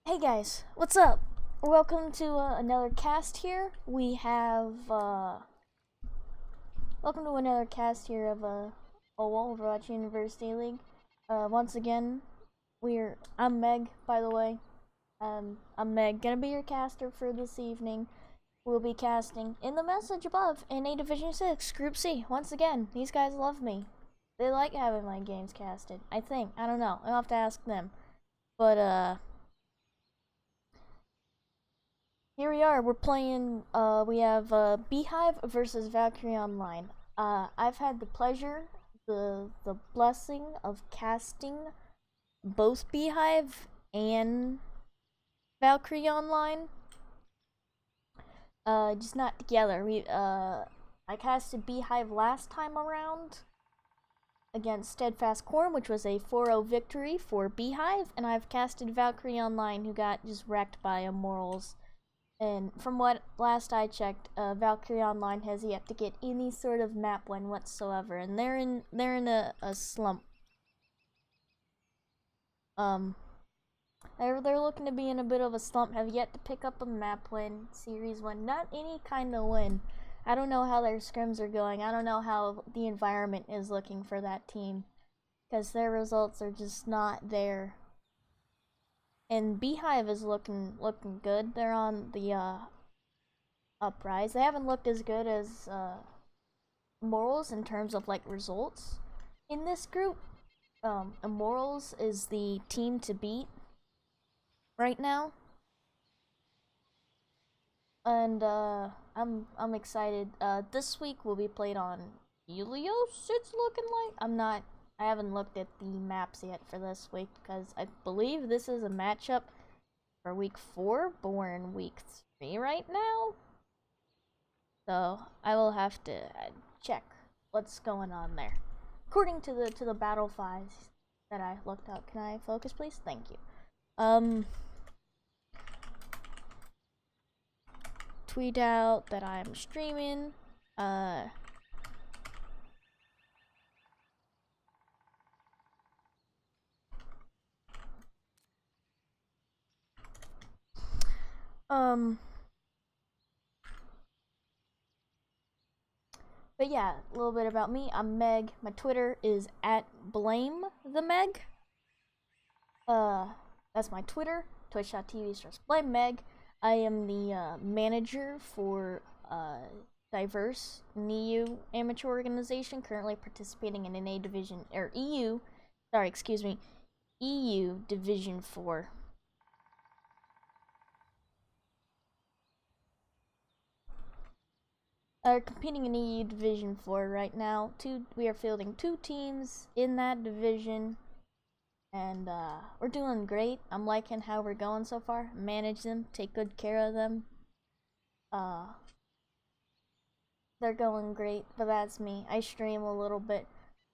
Hey guys, what's up? Welcome to another cast here. Welcome to another cast here of OWUL, Overwatch University League. Once again, I'm Meg, by the way. I'm Meg, gonna be your caster for this evening. We'll be casting in the message above in A Division 6, Group C. Once again, these guys love me. They like having my games casted, I think. I don't know, I'll have to ask them. But, here we are. We're playing. We have Beehive versus Valkyrie Online. I've had the pleasure, the blessing of casting both Beehive and Valkyrie Online. Just not together. I casted Beehive last time around against Steadfast Corn, which was a 4-0 victory for Beehive, and I've casted Valkyrie Online, who got just wrecked by Immortals. And from what last I checked, Valkyrie Online has yet to get any sort of map win whatsoever, and they're in a slump. They're looking to be in a bit of a slump. Have yet to pick up a map win, series win, not any kind of win. I don't know how their scrims are going. I don't know how the environment is looking for that team, because their results are just not there. And Beehive is looking good. They're on the uprise. They haven't looked as good as Immortals in terms of like results in this group. Immortals is the team to beat right now, and I'm excited. This week will be played on Helios. It's looking like I haven't looked at the maps yet for this week because I believe this is a matchup for week 4, but we're in week 3 right now. So I will have to check what's going on there. According to the battle files that I looked up. Can I focus, please? Thank you. Tweet out that I'm streaming. But yeah, a little bit about me. I'm Meg. My Twitter is @BlameTheMeg. That's my Twitter. Twitch.tv/BlameMeg. I am the manager for diverse NEU amateur organization, currently participating in an A Division or EU. Sorry, excuse me, EU Division 4. Competing in EU Division 4 right now. We are fielding 2 teams in that division, and we're doing great. I'm liking how we're going so far. Manage them, take good care of them. They're going great, but that's me. I stream a little bit,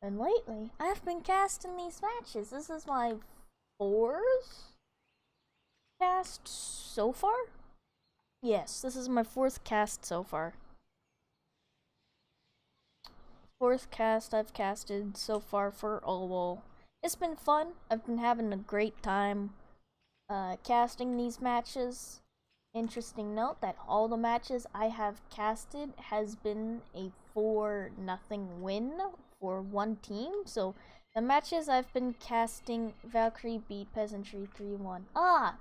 and lately I've been casting these matches. This is my 4th cast so far. Yes, this is my 4th cast so far. 4th cast I've casted so far for OWUL. It's been fun. I've been having a great time casting these matches. Interesting note that all the matches I have casted has been a 4-0 win for one team. So the matches I've been casting, Valkyrie beat Peasantry 3-1.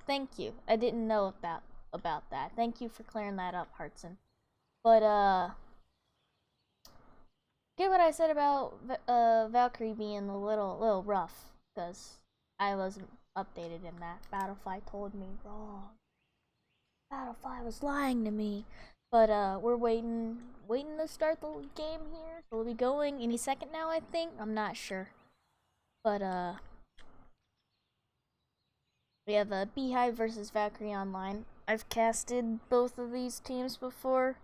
Thank you. I didn't know about that. Thank you for clearing that up, Hartson. But get what I said about Valkyrie being a little rough, because I wasn't updated in that. Battlefy told me wrong. Battlefy was lying to me. But we're waiting to start the game here. So we'll be going any second now, I think. I'm not sure. But we have a Beehive versus Valkyrie Online. I've casted both of these teams before.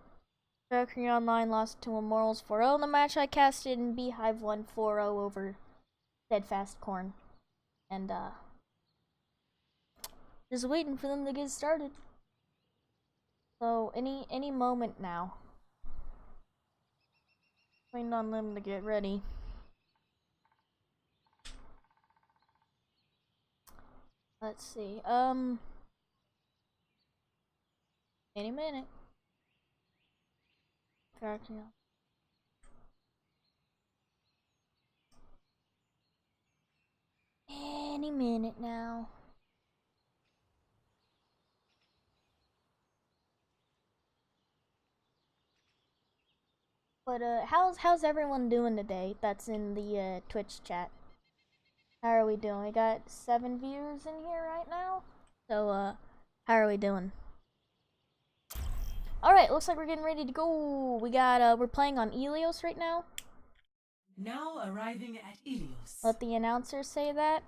Valkyrie Online lost to Immortals 4-0 in the match I casted, and Beehive won 4-0 over Steadfast Corn. And just waiting for them to get started. So any moment now. Waiting on them to get ready. Let's see. Any minute. Valkyrie. Any minute now. But how's everyone doing today? That's in the Twitch chat. How are we doing? We got 7 viewers in here right now. So how are we doing? All right, looks like we're getting ready to go. We got we're playing on Ilios right now. Now arriving at Ilios. Let the announcer say that.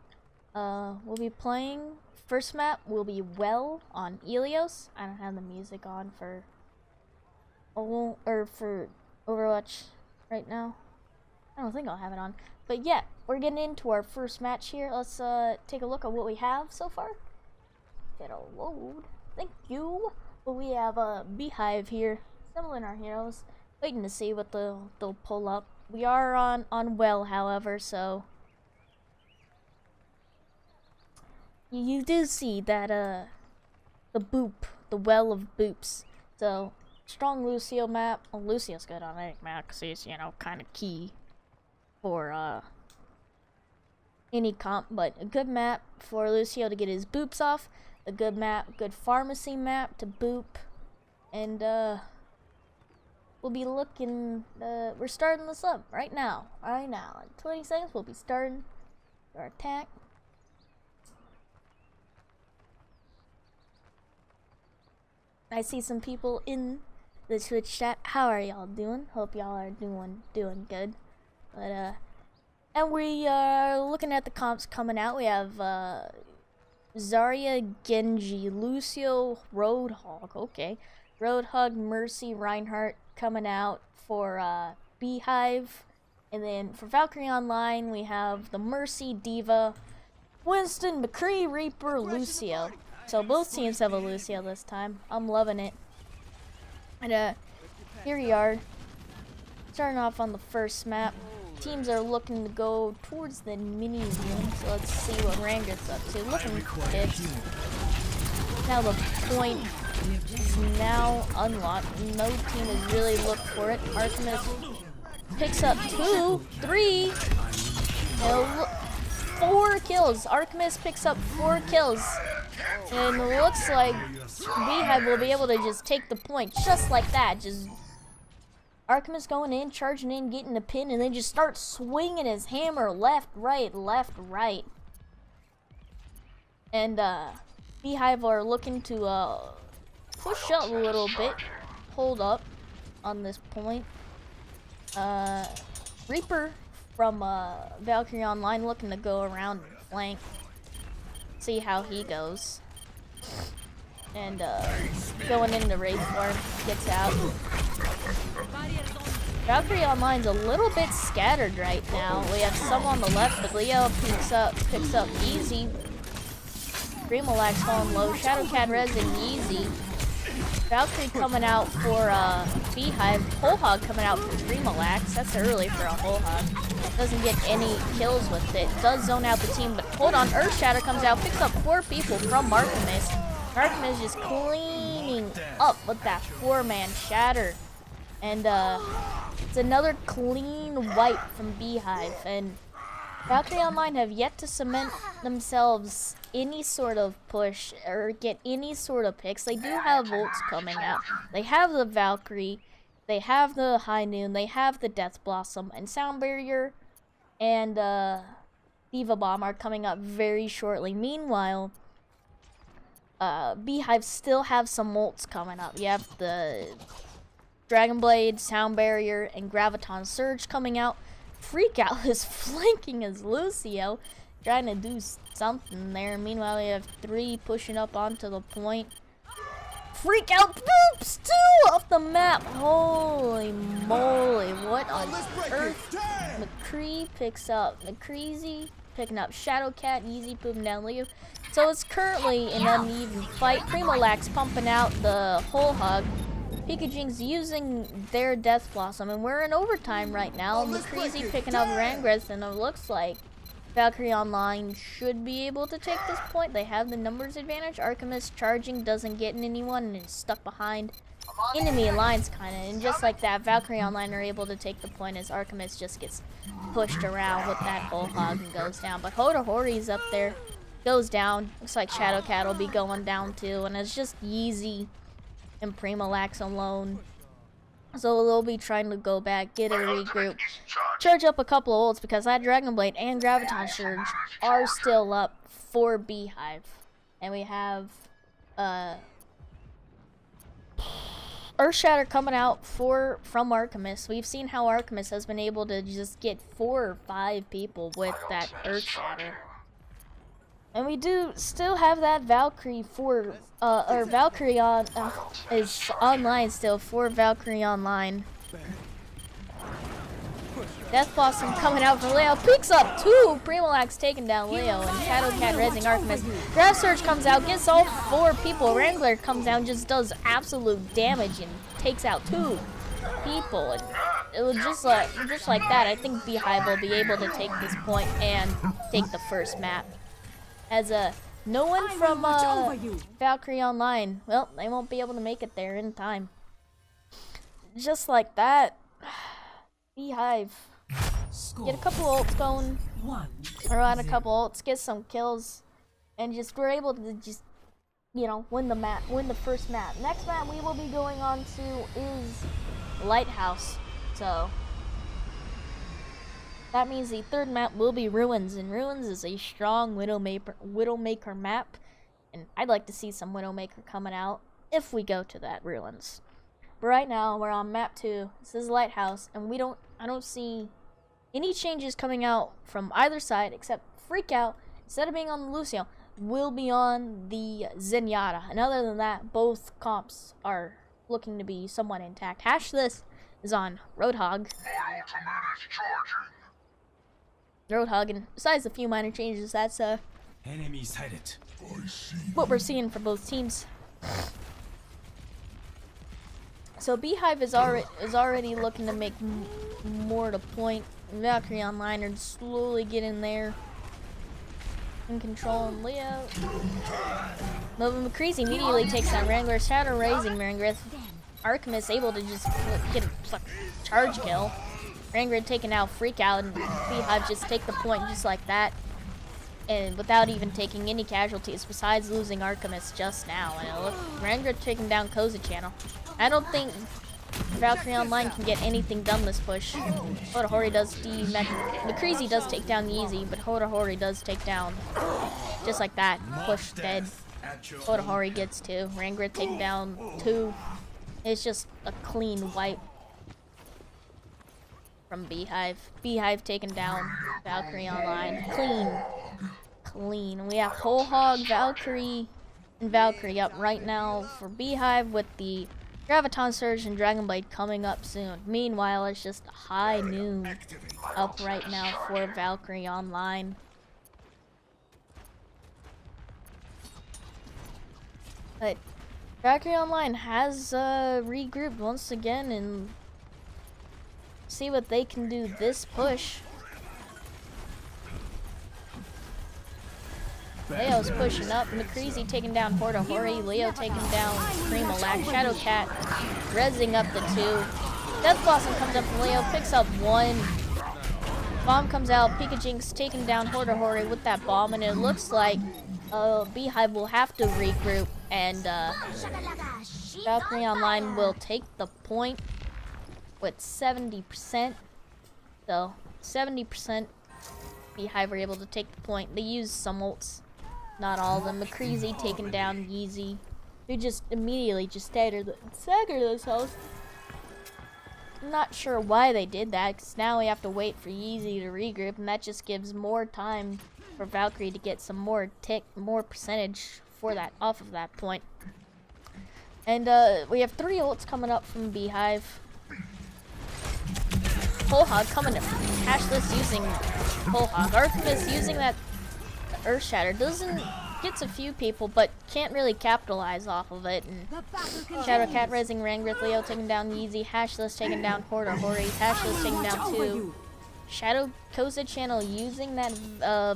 We'll be playing first map will be OWUL on Ilios. I don't have the music on for for Overwatch right now. I don't think I'll have it on. But yeah, we're getting into our first match here. Let's take a look at what we have so far. Get a load. Thank you. But we have a Beehive here, assembling our heroes, waiting to see what they'll pull up. We are on OWUL, however, so you do see that the well of boops. So strong Lucio map. Well, Lucio's good on any map because he's, you know, kind of key for any comp, but a good map for Lucio to get his boops off. A good map, good pharmacy map to boop, and we'll be looking. We're starting this up right now. In 20 seconds, we'll be starting our attack. I see some people in the Twitch chat. How are y'all doing? Hope y'all are doing good. But and we are looking at the comps coming out. We have Zarya, Genji, Lucio, Roadhog. Okay, Roadhog, Mercy, Reinhardt coming out for Beehive, and then for Valkyrie Online we have the Mercy, Diva, Winston, McCree, Reaper, Lucio. So both teams have a Lucio this time. I'm loving it. And here we are, starting off on the first map. Teams are looking to go towards the mini room, so let's see what Rand gets up to. Looking pissed. Now the point is now unlocked. No team has really looked for it. Artemis picks up 2, 3, 4 kills. Artemis picks up 4 kills. And it looks like Beehive will be able to just take the point just like that. Just Artemis going in, charging in, getting the pin, and then just start swinging his hammer left, right. And Beehive are looking to push up a little bit, hold up on this point. Reaper from Valkyrie Online looking to go around and flank, see how he goes. And going into raid form, gets out. Valkyrie Online's a little bit scattered right now. We have some on the left, but Leo picks up easy. Remalax falling low. Shadowcat resing easy. Valkyrie coming out for Beehive. Whole Hog coming out for Remalax. That's early for a Whole Hog. Doesn't get any kills with it. Does zone out the team, but hold on. Earth Shatter comes out, picks up 4 people from Artemis. Artemis just cleaning up with that 4-man shatter. And it's another clean wipe from Beehive. And Valkyrie Online have yet to cement themselves any sort of push or get any sort of picks. They do have ults coming out. They have the Valkyrie, they have the High Noon, they have the Death Blossom, and Sound Barrier and Diva Bomb are coming up very shortly. Meanwhile, Beehive still have some ults coming up. You have the Dragon Blade, Sound Barrier, and Graviton Surge coming out. Freak Out is flanking as Lucio, trying to do something there. Meanwhile, we have 3 pushing up onto the point. Freak Out boops 2 off the map. Holy moly, what on earth? McCree picks up McCreezy, picking up Shadowcat, easy pooping down Leo. So it's currently an uneven fight. Primalax pumping out the Whole Hog. Pikajing's using their Death Blossom, and we're in overtime right now. McCreezy picking up Rangreth, and it looks like Valkyrie Online should be able to take this point. They have the numbers advantage. Artemis charging doesn't get anyone and is stuck behind enemy lines kind of. And just like that, Valkyrie Online are able to take the point as Artemis just gets pushed around with that whole hog and goes down. But Hodahori's up there, goes down. Looks like Shadowcat will be going down too. And it's just Yeezy and Primalax alone. So they'll be trying to go back, get a regroup, charge up a couple of ults because that Dragon Blade and Graviton Surge are still up for Beehive. And we have Earthshatter coming out from Artemis. We've seen how Artemis has been able to just get 4 or 5 people with that Earthshatter. And we do still have that Valkyrie or Valkyrie is online still for Valkyrie Online. Death Blossom coming out for Leo, picks up 2. Primalax taking down Leo, and Shadowcat rezzing Artemis. Grav Surge comes out, gets all 4 people. Wrangler comes down, just does absolute damage and takes out 2 people. And it was just like that. I think Beehive will be able to take this point and take the first map. As no one from Valkyrie Online, well, they won't be able to make it there in time. Just like that, Beehive get a couple ults going, around a couple ults, get some kills, and just we're able to just, you know, win the first map. Next map we will be going on to is Lighthouse. So that means the third map will be Ruins, and Ruins is a strong Widowmaker map, and I'd like to see some Widowmaker coming out if we go to that Ruins. But right now we're on map 2. This is Lighthouse, and I don't see any changes coming out from either side except Freak Out, instead of being on the Lucio, will be on the Zenyatta. And other than that, both comps are looking to be somewhat intact. This is on Roadhog. Roadhog, and besides a few minor changes, that's enemy sighted. What we're seeing for both teams. So Beehive is already looking to make more to point. Valkyrie Online are slowly getting there in control, and Leo. Nova McCreasy immediately takes down Wrangler. Shadow raising Wrangler. Artemis able to just get a charge kill. Wrangler taking out Freak Out, and Beehive just take the point just like that, and without even taking any casualties besides losing Artemis just now. And look, Wrangler taking down Koza Channel. I don't think Valkyrie Online can get anything done this push. Hodahori does McCreasy does take down Yeezy, but Hodahori does take down just like that. Push dead. Hodahori gets 2. Wrangler taking down 2. It's just a clean wipe from Beehive. Beehive taking down Valkyrie Online. Clean. We have Whole Hog, Valkyrie, and Valkyrie up right now for Beehive, with the Graviton Surge and Dragon Blade coming up soon. Meanwhile, it's just high noon up right now for Valkyrie Online. But Valkyrie Online has regrouped once again and see what they can do this push. Leo's pushing up. McCreasy taking down Hodahori. Leo taking down Primalax. Shadowcat rezzing up the 2. Death Blossom comes up from Leo, picks up 1. Bomb comes out. Pikajinx taking down Hodahori with that bomb, and it looks like Beehive will have to regroup, and Valkyrie Online will take the point with 70%. So 70% Beehive were able to take the point. They used some ults, not all of them. McCreasy taking down Yeezy, who just immediately just staggered themselves. I'm not sure why they did that, because now we have to wait for Yeezy to regroup, and that just gives more time for Valkyrie to get some more percentage for that off of that point. And we have 3 ults coming up from Beehive. Whole Hog coming to cash this using Whole Hog. Artemis using that Earthshatter gets a few people, but can't really capitalize off of it. And Shadowcat raising Wrangler. Leo taking down Yeezy. Hashless taking down Hodahori. Hashless taking down 2. Shadow Koza channel using that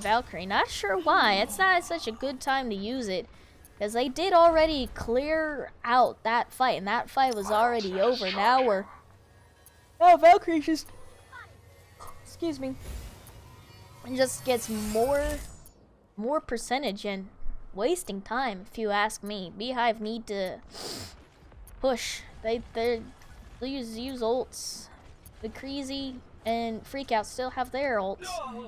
Valkyrie. Not sure why. It's not such a good time to use it. Because they did already clear out that fight. And that fight was already over. Now we're... Oh, Valkyrie just... Excuse me. And just gets more percentage and wasting time, if you ask me. Beehive need to push. They use ults. The Crazy and Freakout still have their ults,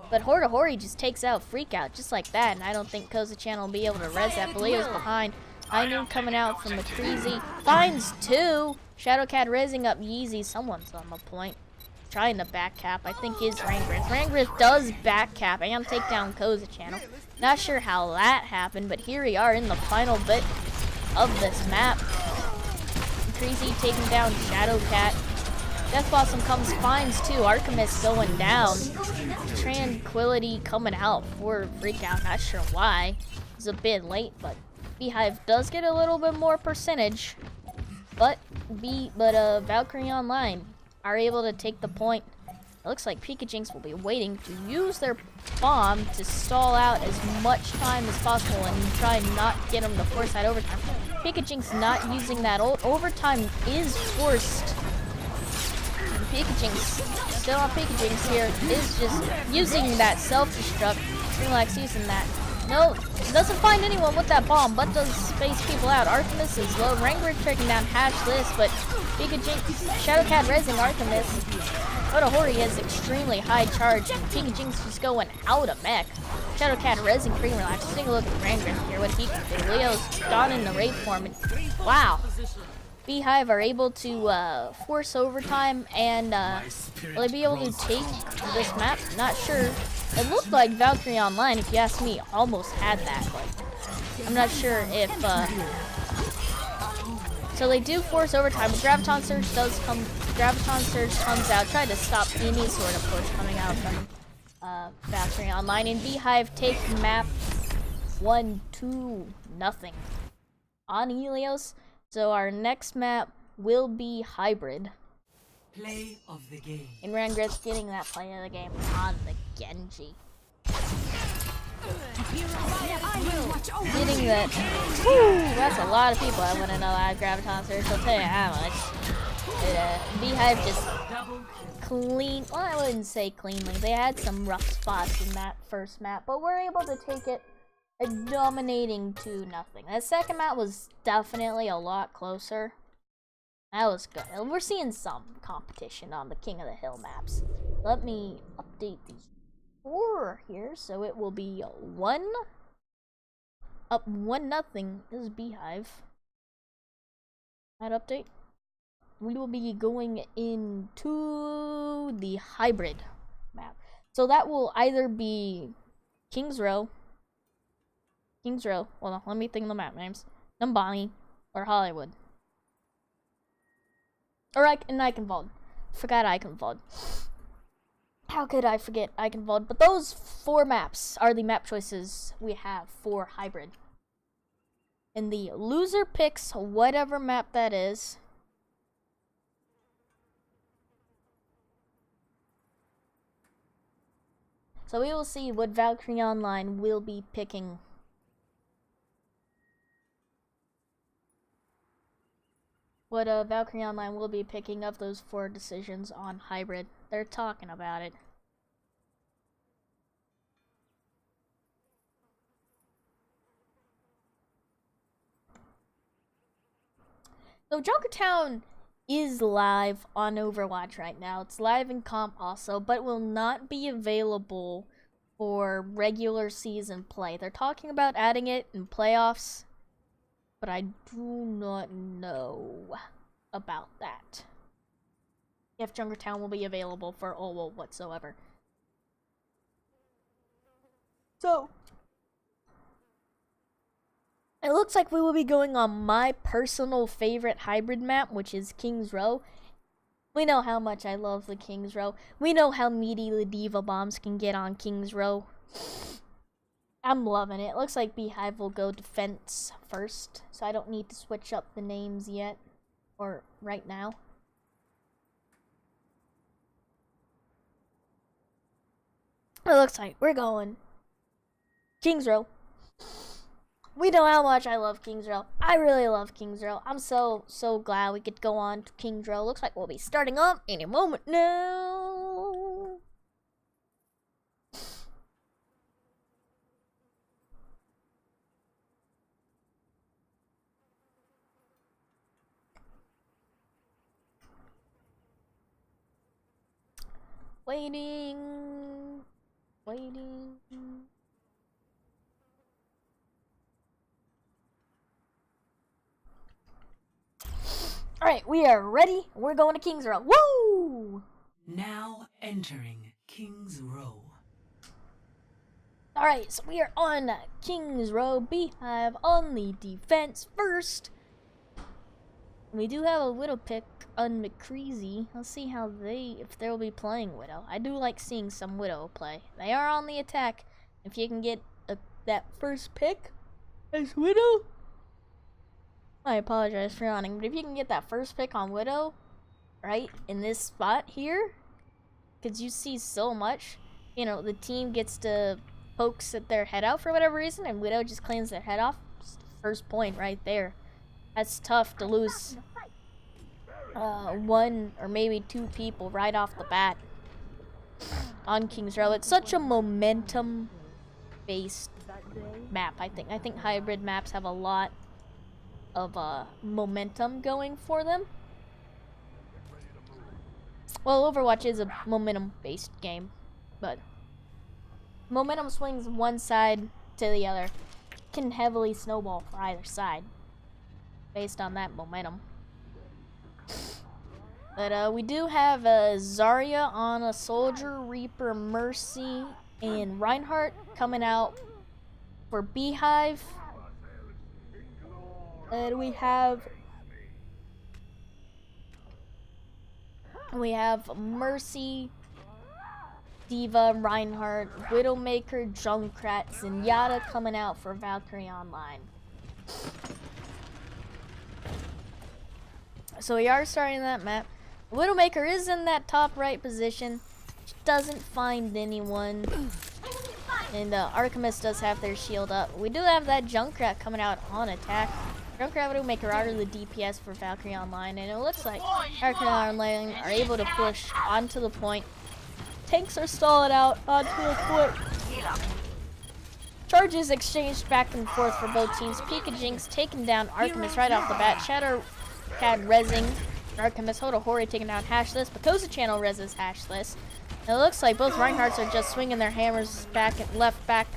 but Hori just takes out Freakout just like that, and I don't think Koza Channel will be able to res that. But Leo's behind. I knew coming out from the Crazy. Finds two. Shadowcat resing up Yeezy. Someone's on the point. Trying to back cap. I think is Rangrith. Rangrith does back cap and take down Koza Channel. Not sure how that happened, but here we are in the final bit of this map. Crazy taking down Shadowcat. Death Blossom comes, finds two. Archimist going down. Tranquility coming out for Freakout. Not sure why. It's a bit late, but Beehive does get a little bit more percentage. But Valkyrie Online are able to take the point. It looks like Pika will be waiting to use their bomb to stall out as much time as possible and try and not get them to force that overtime. Pika not using that ult. Overtime is forced. Pika still on Pika here, is just using that self-destruct. Relax using that. No, doesn't find anyone with that bomb, but does space people out. Artemis is low. Rangrith tracking down Hatch this, but Pika Shadowcat resing Artemis. Hori has extremely high charge, and Pika just going out of mech. Shadowcat resing Cream Relax. Just take a look at Rangrith here, what he can do. Leo's gone in the raid form, and wow. Beehive are able to force overtime, and will they be able to take this map? Not sure. It looked like Valkyrie Online, if you ask me, almost had that, but I'm not sure if... So they do force overtime, but Graviton Surge does come... Graviton Surge comes out, trying to stop any sort of push coming out from Valkyrie Online, and Beehive take map 1-2-0 on Helios. So our next map will be Hybrid. Play of the game. And Rangrith getting that play of the game on the Genji. Getting that. Woo, that's a lot of people. I wouldn't know I had Graviton Surge, so I'll tell you how much. Beehive just clean. Well, I wouldn't say cleanly. They had some rough spots in that first map, but we're able to take it. Dominating 2-0. That second map was definitely a lot closer. That was good. We're seeing some competition on the King of the Hill maps. Let me update the score here, so it will be 1-0 is Beehive. That update. We will be going into the Hybrid map. So that will either be King's Row. Hold on, let me think of the map names. Numbani or Hollywood. Or Eichenwald. Forgot Eichenwald. How could I forget Eichenwald? But those 4 maps are the map choices we have for Hybrid. And the loser picks whatever map that is. So we will see what Valkyrie Online will be picking. What Valkyrie Online will be picking of those 4 decisions on Hybrid. They're talking about it. So Junkertown is live on Overwatch right now. It's live in comp also, but will not be available for regular season play. They're talking about adding it in playoffs, but I do not know about that. If Junkertown will be available for OWUL whatsoever. So, it looks like we will be going on my personal favorite Hybrid map, which is King's Row. We know how much I love the King's Row. We know how meaty the Diva bombs can get on King's Row. I'm loving it. It looks like Beehive will go defense first, so I don't need to switch up the names yet, or right now. It looks like we're going King's Row. We know how much I love King's Row. I really love King's Row. I'm so glad we could go on to King's Row. Looks like we'll be starting up any moment now. Waiting. Alright, we are ready. We're going to King's Row. Woo! Now entering King's Row. Alright, so we are on King's Row. Beehive on the defense first. We do have a Widow pick on McCreasy. Let's see how if they'll be playing Widow. I do like seeing some Widow play. They are on the attack. If you can get that first pick as Widow, I apologize for yawning, but if you can get that first pick on Widow, right, in this spot here, because you see so much, you know, the team gets to pokes at their head out for whatever reason, and Widow just cleans their head off. First point right there. That's tough to lose one or maybe two people right off the bat on King's Row. It's such a momentum-based map, I think. I think hybrid maps have a lot of momentum going for them. Well, Overwatch is a momentum-based game, but momentum swings one side to the other. Can heavily snowball for either side based on that momentum. But we do have Zarya on a Soldier, Reaper, Mercy, and Reinhardt coming out for Beehive. And we have Mercy, Diva, Reinhardt, Widowmaker, Junkrat, Zenyatta coming out for Valkyrie Online. So we are starting that map. Widowmaker is in that top right position. She doesn't find anyone. And Artemis does have their shield up. We do have that Junkrat coming out on attack. Junkrat Widowmaker are the DPS for Valkyrie Online, and it looks like Valkyrie Online are able to push onto the point. Tanks are stalling out onto the point. Charges exchanged back and forth for both teams. Pika Jinx taking down Artemis right off the bat. Shadow Cad rezzing Artemis. Hoda taking down Hashless. Bakosa Channel rezzes Hashless. And it looks like both Reinhardts are just swinging their hammers back and left and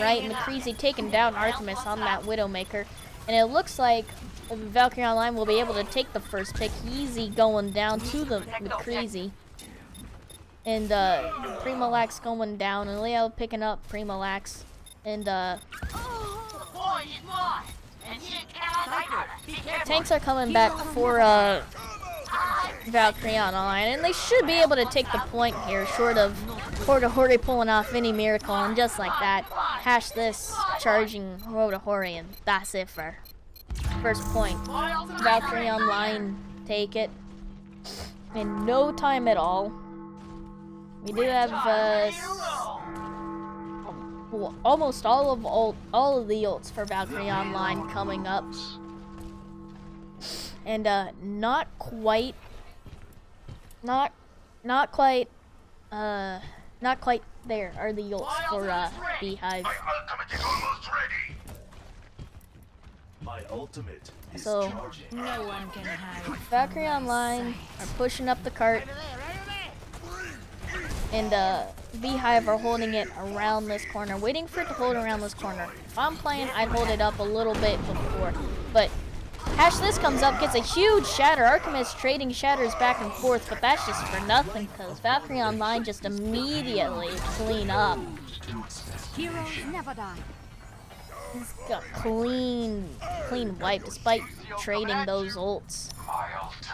right. McCreasy taking down Artemis on that Widowmaker. And it looks like Valkyrie Online will be able to take the first pick. Easy going down to the McCreasy. And Primalax going down. And Leo picking up Primalax. And tanks are coming back for Valkyrie Online. And they should be able to take the point here, short of Hoda pulling off any miracle. And just like that, hash this, charging Hoda, and that's it for first point. Valkyrie Online take it in no time at all. We do have almost all of the ults for Valkyrie Online coming up, and not quite there are the ults for Beehive. My ultimate is So charging. No one can hide. Valkyrie Online are pushing up the cart, and Beehive are holding it around this corner, waiting for it to hold around this corner. If I'm playing, I'd hold it up a little bit before, but Hash this comes up, gets a huge shatter. Artemis trading shatters back and forth, but that's just for nothing because Valkyrie Online just immediately clean up. Heroes never die. He's got clean wipe despite trading those ults.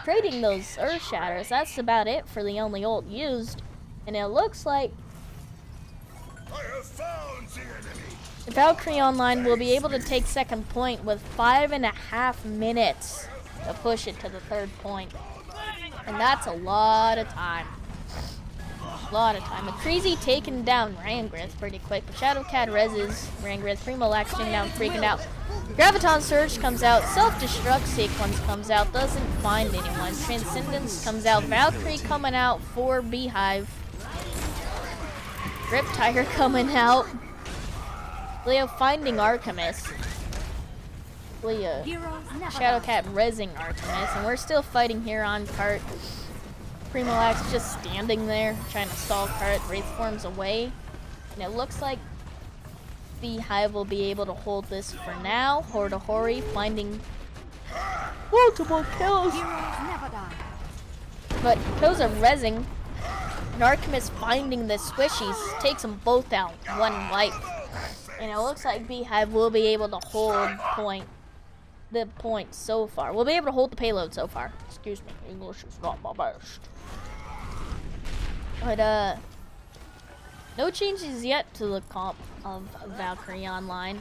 Trading those earth shatters, that's about it for the only ult used. And it looks like Valkyrie Online will be able to take second point with 5.5 minutes to push it to the third point. And that's a lot of time. A lot of time. McCreasy taking down Rangrith pretty quick, but Shadowcat reses Rangrith. Primo Laxing down, freaking out. Graviton Surge comes out. Self-Destruct Sequence comes out. Doesn't find anyone. Transcendence comes out. Valkyrie coming out for Beehive. Riptire coming out. Leo finding Artemis. Leo. Shadowcat resing Artemis. And we're still fighting here on cart. Primolax just standing there, trying to stall cart. Wraith forms away. And it looks like Beehive will be able to hold this for now. Hori finding multiple kills. But Koza resing. And Artemis finding the squishies. Takes them both out. One wipe. And it looks like Beehive will be able to hold the point so far. We'll be able to hold the payload so far. Excuse me, English is not my best. But no changes yet to the comp of Valkyrie Online.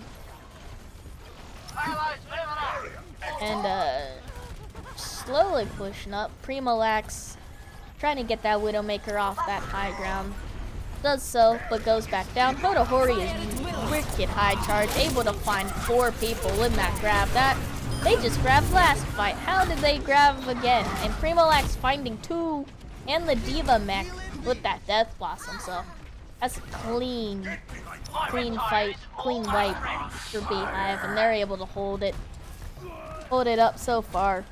And slowly pushing up. Primolax trying to get that Widowmaker off that high ground. Does so, but goes back down. Hori is wicked high charge, able to find 4 people in that grab. That they just grabbed last fight. How did they grab again? And Primolax finding 2 and the Diva mech with that Death Blossom. So that's a clean fight, clean wipe for Beehive, and they're able to hold it up so far.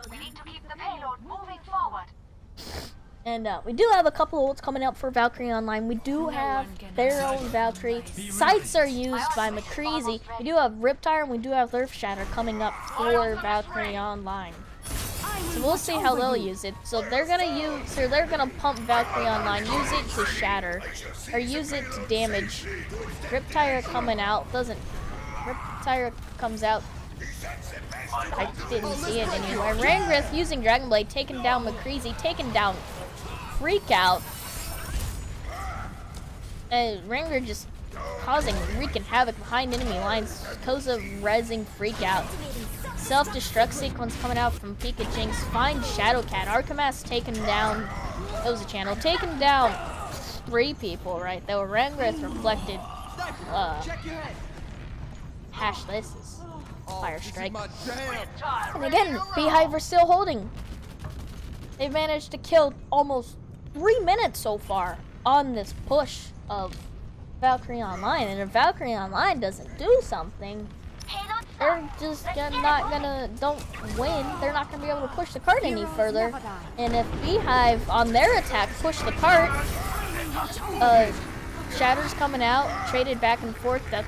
We need to keep the payload moving forward. And we do have a couple of ults coming up for Valkyrie Online. We do have their own Valkyrie. Sights are used by McCreasy. We do have Riptire and we do have Earth Shatter coming up for Valkyrie Online. So we'll see how they'll use it. So they're gonna pump Valkyrie Online, use it to shatter, or use it to damage. Riptire coming out, Riptire comes out. I didn't see it anywhere. Rangrith using Dragon Blade, taking down McCreasy, taking down Freak Out. And Rangrith just wreaking havoc behind enemy lines. Koza resing Freak Out. Self-destruct sequence coming out from Pika Jinx. Find Shadowcat. Artemis taken down. That was a channel. Taken down 3 people right there. Rangrith reflected. Hash this is Fire Strike. And again, Beehive are still holding. They've managed to kill almost 3 minutes so far on this push of Valkyrie Online. And if Valkyrie Online doesn't do something, they're just don't win. They're not gonna be able to push the cart any further. And if Beehive on their attack push the cart, Shatter's coming out, traded back and forth. That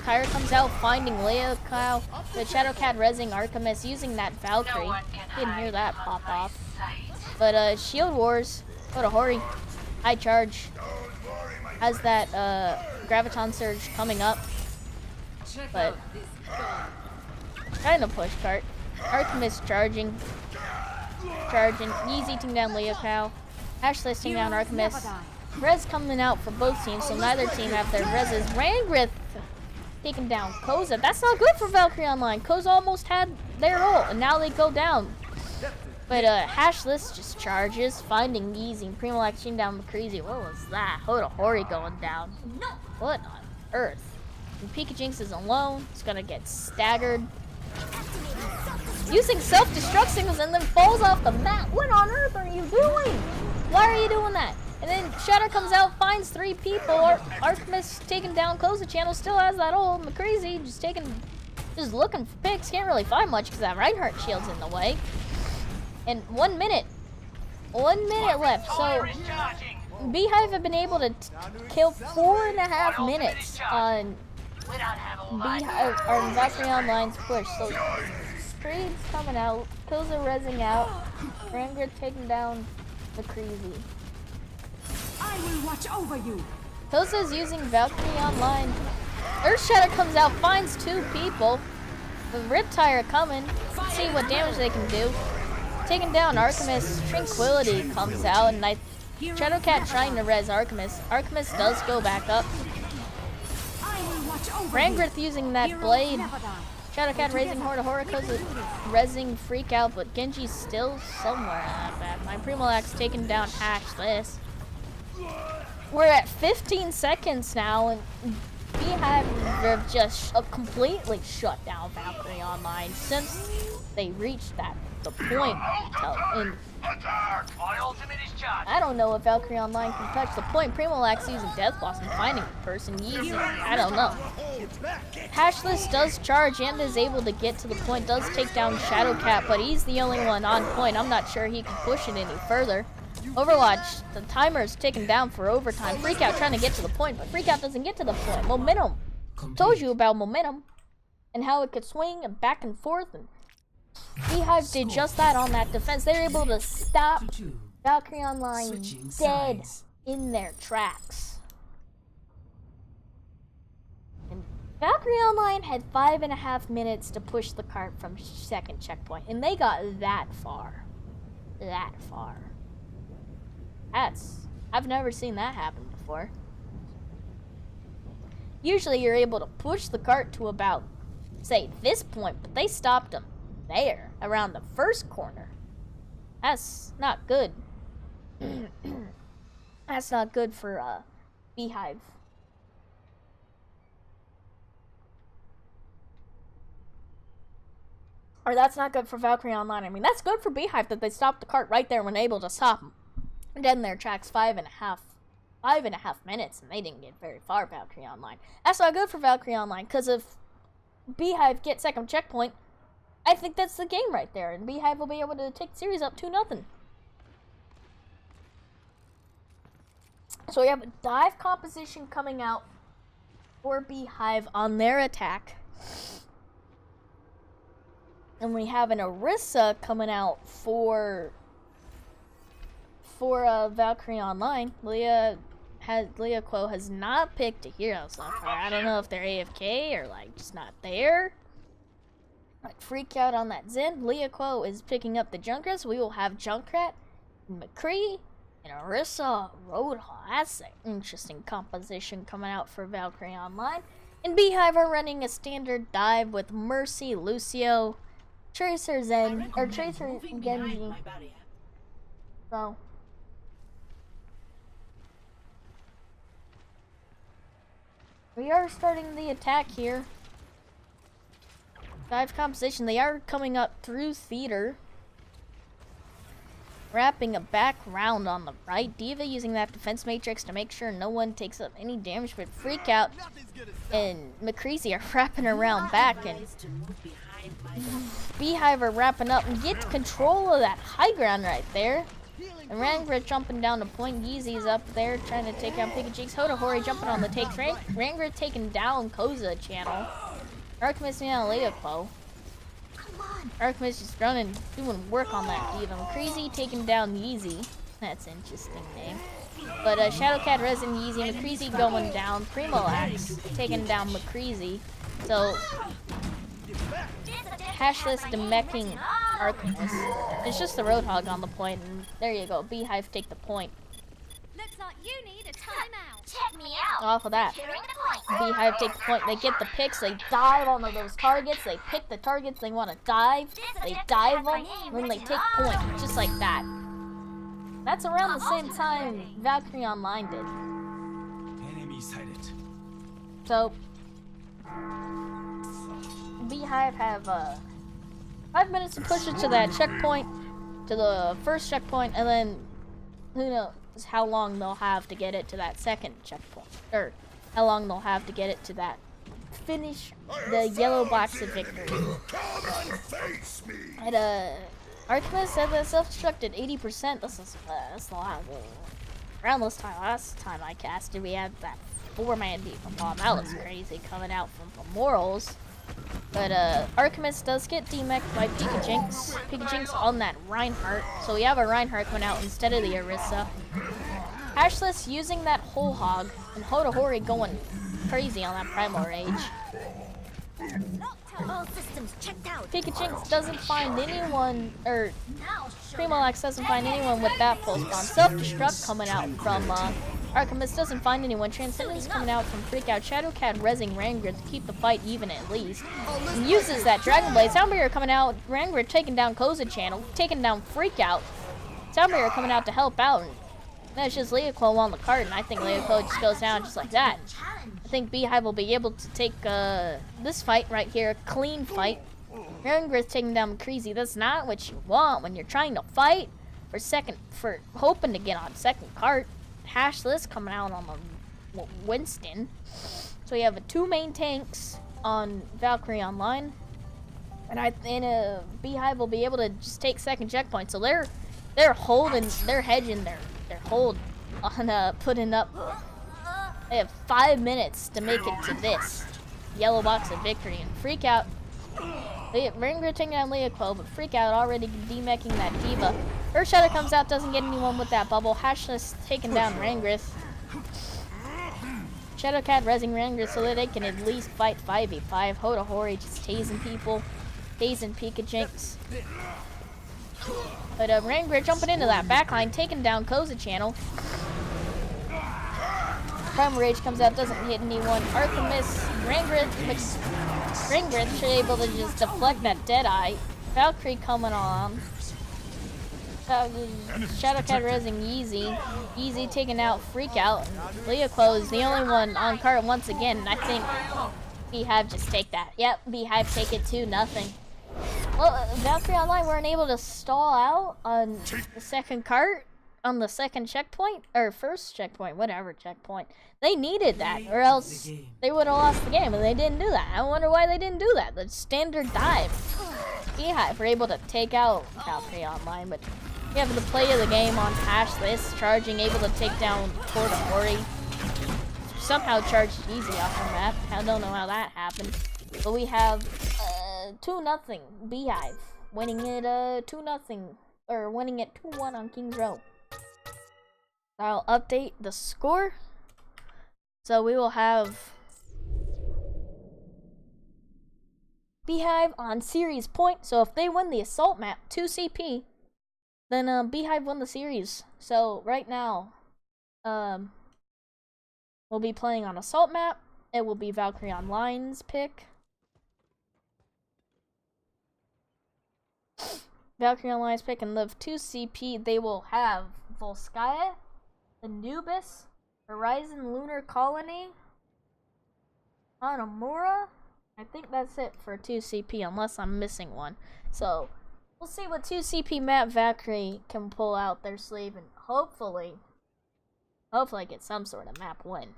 Tyre comes out, finding Leia Kyle. The Shadowcat resing Artemis using that Valkyrie. Didn't hear that pop off. But Shield Wars, Hori, high charge. Has that Graviton Surge coming up. But trying to push cart. Artemis charging. He's eating down Leia Kyle. Ash listing down Artemis. Res coming out for both teams, so neither team have their reses. Rangrith taking down Koza. That's not good for Valkyrie Online. Koza almost had their ult, and now they go down. But Hashless just charges, finding Yeezy. Primolax shooting down McCreasy. What was that? Hori going down. What on earth? And Pika Jinx is alone. It's gonna get staggered. Using self-destruct signals and then falls off the map. What on earth are you doing? Why are you doing that? And then Shatter comes out, finds 3 people. Artemis taking down Koza channel, still has that old McCreasy, just looking for picks. Can't really find much because that Reinhardt shield's in the way. And 1 minute left. So Beehive have been able to kill 4.5 minutes on Beehive or Valkyrie Online's push. So Screed's coming out, Koza resing out, Rangrith taking down McCreasy. I will watch over you. Koza's using Valkyrie Online. Earthshatter comes out, finds 2 people. The Riptire coming. Let's see what damage they can do. Taking down Artemis. Tranquility comes out, and Shadowcat trying to res Artemis. Artemis does go back up. Rangrith using that blade. Shadowcat raising Hora Koza rezzing Freak Out, but Genji's still somewhere in that back line. Primolax taking down Hashless. We're at 15 seconds now, and Beehive have just completely shut down Valkyrie Online since they reached the point. And My ultimate is charged. I don't know if Valkyrie Online can touch the point. Primolax using Death Blossom, finding a person, using, I don't know. Hashless does charge and is able to get to the point, does take down Shadowcat, but he's the only one on point. I'm not sure he can push it any further. Overwatch, the timer is ticking down for overtime. Freakout trying to get to the point, but Freakout doesn't get to the point. Momentum. Told you about momentum and how it could swing and back and forth. And Beehive did just that on that defense. They're able to stop Valkyrie Online dead in their tracks. And Valkyrie Online had 5.5 minutes to push the cart from second checkpoint, and they got that far. That far. I've never seen that happen before. Usually you're able to push the cart to about, say, this point, but they stopped them there, around the first corner. That's not good. That's not good for Beehive. Or that's not good for Valkyrie Online. I mean, that's good for Beehive that they stopped the cart right there when able to stop them. Dead in their tracks 5.5 minutes, and they didn't get very far, Valkyrie Online. That's not good for Valkyrie Online, because if Beehive get second checkpoint, I think that's the game right there, and Beehive will be able to take the series up 2-0. So we have a dive composition coming out for Beehive on their attack. And we have an Orisa coming out for Valkyrie Online. Leah Quo has not picked a hero so far. I don't know if they're AFK or like just not there. Like Freak Out on that Zen. Leah Quo is picking up the Junkrat. So we will have Junkrat, McCree, and Orisa Roadhog. That's an interesting composition coming out for Valkyrie Online. And Beehive are running a standard dive with Mercy, Lucio, Tracer Zen, or Tracer Genji. So we are starting the attack here. Dive composition. They are coming up through theater. Wrapping a back round on the right. D.Va using that defense matrix to make sure no one takes up any damage, but Freak Out and McCreasy are wrapping around back, and Beehive are wrapping up and get control of that high ground right there. And Rangrid jumping down the point. Yeezy's up there trying to take down Pikachu. Hodahori jumping on the takes. Rangrid taking down Koza channel. Archimist down Leah Quo. Archimist just running, doing work on that D.Va. Crazy taking down Yeezy. That's an interesting name. But Shadowcat resin Yeezy. McCreasy going down. Primolax taking down McCreasy. So Hashless demecking Archimist. It's just the Roadhog on the point, and there you go. Beehive take the point. Looks like you need a timeout. Check me out. Off of that, Beehive take the point. They get the picks. They dive onto those targets. They pick the targets they want to dive. They dive them, and then they take point, just like that. That's around the same time Valkyrie Online did. Enemy sighted. So Beehive have 5 minutes to push it to that checkpoint, to the first checkpoint, and then who knows how long they'll have to get it to that second checkpoint, or how long they'll have to get it to that finish the yellow box of victory. And Archimist said that self-destructed 80%. This is that's a lot. Around this time, last time I casted, we had that 4-man beat from Bob. That was crazy coming out from Morals. But Archimist does get demeched by Pikachu. Pikachu's on that Reinhardt, so we have a Reinhardt coming out instead of the Orisa. Hashless using that whole hog, and Hodahori going crazy on that Primal Rage. All systems checked out. Pikachu doesn't find anyone, or Primolax doesn't find anyone with that full spawn. Self-destruct coming out from Artemis doesn't find anyone. Transcendence coming out from Freakout. Shadowcat rezzing Rangrid to keep the fight even at least. And uses that Dragon Blade. Soundbarrier coming out. Rangrid taking down Koza Channel. Taking down Freakout. Soundbarrier coming out to help out. And that's just Leoquo on the cart. And I think Leoquo just goes down just like that. I think Beehive will be able to take this fight right here. A clean fight. Rangrid taking down Crazy. That's not what you want when you're trying to fight for hoping to get on second cart. Hashless coming out on the Winston. So we have two main tanks on Valkyrie online, and Beehive will be able to just take second checkpoint. So they're hedging their hold on putting up. They have 5 minutes to make it to this yellow box of victory and Freakout. Rangrid taking down Leoquo, but Freakout already demeching that Diva. Earthshadow comes out, doesn't get anyone with that bubble. Hashless taking down Rangrith. Shadowcat rezzing Rangrith so that they can at least fight 5v5. Hodahori just tasing people. Tasing Pikajinx. But Rangrid jumping into that backline, taking down Koza Channel. Prime Rage comes out, doesn't hit anyone. Artemis, Rangrid should be able to just deflect that Deadeye. Valkyrie coming on. Shadowcat rezzing Yeezy. Yeezy taking out Freakout. Leoquo is the only one on cart once again, and I think Beehive just take that. Yep, Beehive take it 2-0. Well, Valkyrie Online weren't able to stall out on the second cart, on the second checkpoint, or first checkpoint, whatever checkpoint. They needed that, or else they would have lost the game, and they didn't do that. I wonder why they didn't do that. The standard dive. Beehive were able to take out Valkyrie Online, but we have the play of the game on Hashless, charging, able to take down Hodahori. Somehow charged easy off the map. I don't know how that happened. But we have 2-0 Beehive, winning it 2-0, or winning it 2-1 on King's Row. I'll update the score. So we will have Beehive on series point. So if they win the assault map 2 CP, then Beehive won the series. So right now, we'll be playing on assault map. It will be Valkyrie Online's pick. Valkyrie Online's pick, and live 2 CP. They will have Volskaya, Anubis, Horizon Lunar Colony, Hanamura. I think that's it for 2 CP, unless I'm missing one. So we'll see what 2 CP map Valkyrie can pull out their sleeve, and hopefully get some sort of map win.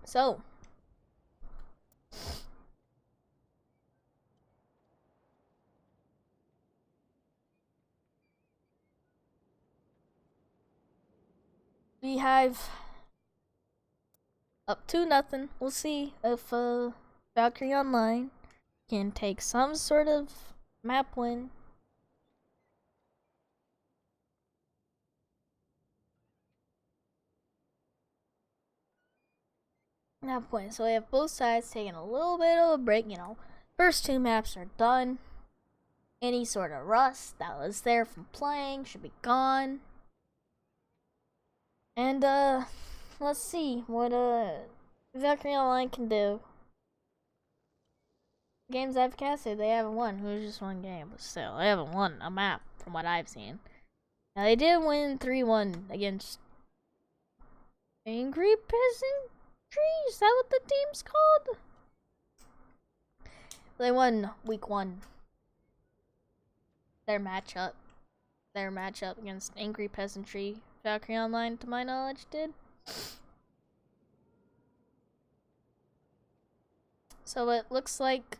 So Beehive up 2-0. We'll see if Valkyrie Online can take some sort of map win. Map win. So we have both sides taking a little bit of a break. You know, first 2 maps are done. Any sort of rust that was there from playing should be gone. And let's see what Valkyrie Online can do. Games I've casted, they haven't won. Who's just one game, but still, they haven't won a map from what I've seen. Now they did win 3-1 against Angry Peasantry. Is that what the team's called? They won week 1. Their matchup against Angry Peasantry. Valkyrie Online, to my knowledge, did. So it looks like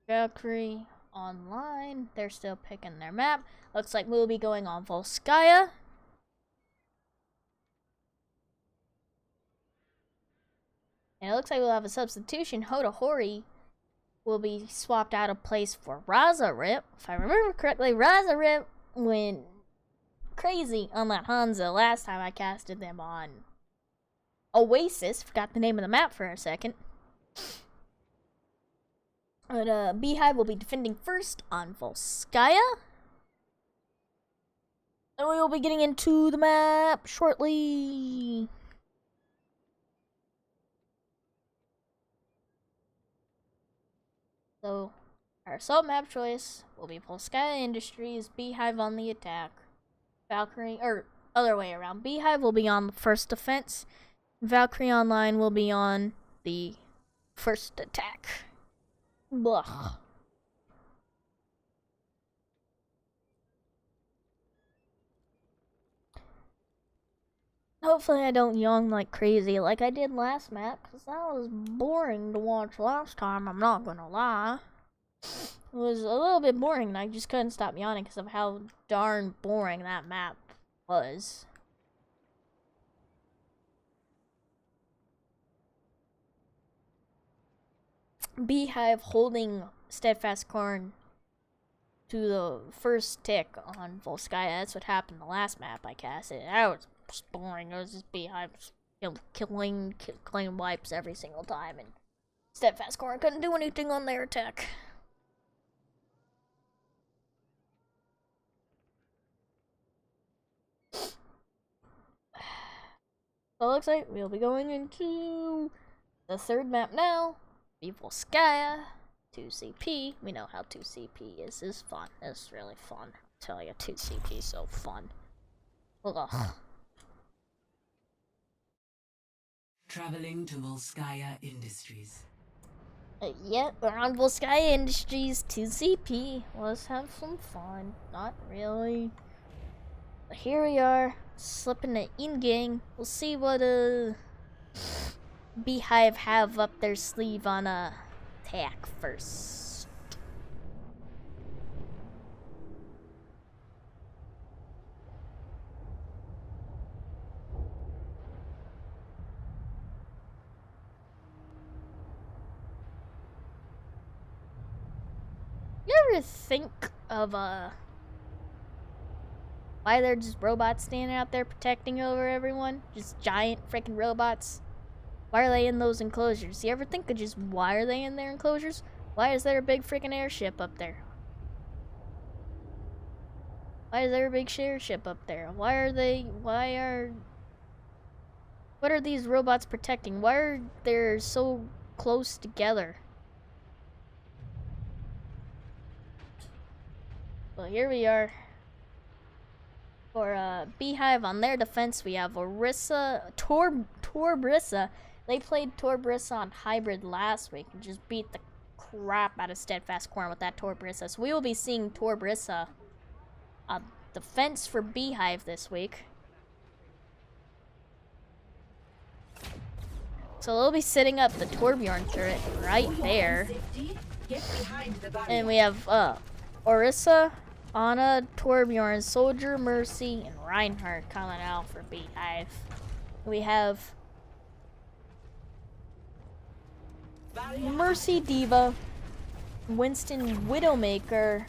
Valkyrie Online, they're still picking their map. Looks like we'll be going on Volskaya. And it looks like we'll have a substitution. Hodahori will be swapped out of place for Razarip. If I remember correctly, Razarip, when crazy on that Hanzo last time I casted them on Oasis. Forgot the name of the map for a second. But Beehive will be defending first on Volskaya. And we will be getting into the map shortly. So, our assault map choice will be Volskaya Industries, Beehive on the attack. Valkyrie, or other way around. Beehive will be on the first defense. Valkyrie Online will be on the first attack. Blah. Hopefully I don't yawn like crazy like I did last map, because that was boring to watch last time, I'm not gonna lie. It was a little bit boring and I just couldn't stop yawning because of how darn boring that map was. Beehive holding Steadfast Corn to the first tick on Volskaya. That's what happened the last map I casted. That was just boring. It was just Beehive killing clean wipes every single time, and Steadfast Corn couldn't do anything on their attack. So it looks like we'll be going into the third map now. Volskaya, 2CP. We know how 2CP is. It's fun. It's really fun. I tell you, 2CP is so fun. Ugh. Traveling to Volskaya Industries. Yeah, we're on Volskaya Industries, 2CP. Let's have some fun. Not really. But here we are, slipping the in-gang. We'll see what Beehive have up their sleeve on attack first. You ever think of why they're just robots standing out there protecting over everyone? Just giant freaking robots. Why are they in those enclosures? You ever think of just why are they in their enclosures? Why is there a big freaking airship up there? Why is there a big airship up there? What are these robots protecting? Why are they so close together? Well, here we are. For Beehive on their defense, we have Orisa, Torbrissa. They played Torbrissa on Hybrid last week and just beat the crap out of Steadfast Corn with that Torbrissa. So we will be seeing Torbrissa on defense for Beehive this week. So they'll be setting up the Torbjorn turret right there. And we have Orisa, Anna, Torbjorn, Soldier, Mercy, and Reinhardt coming out for Beehive. We have Mercy, Diva, Winston, Widowmaker,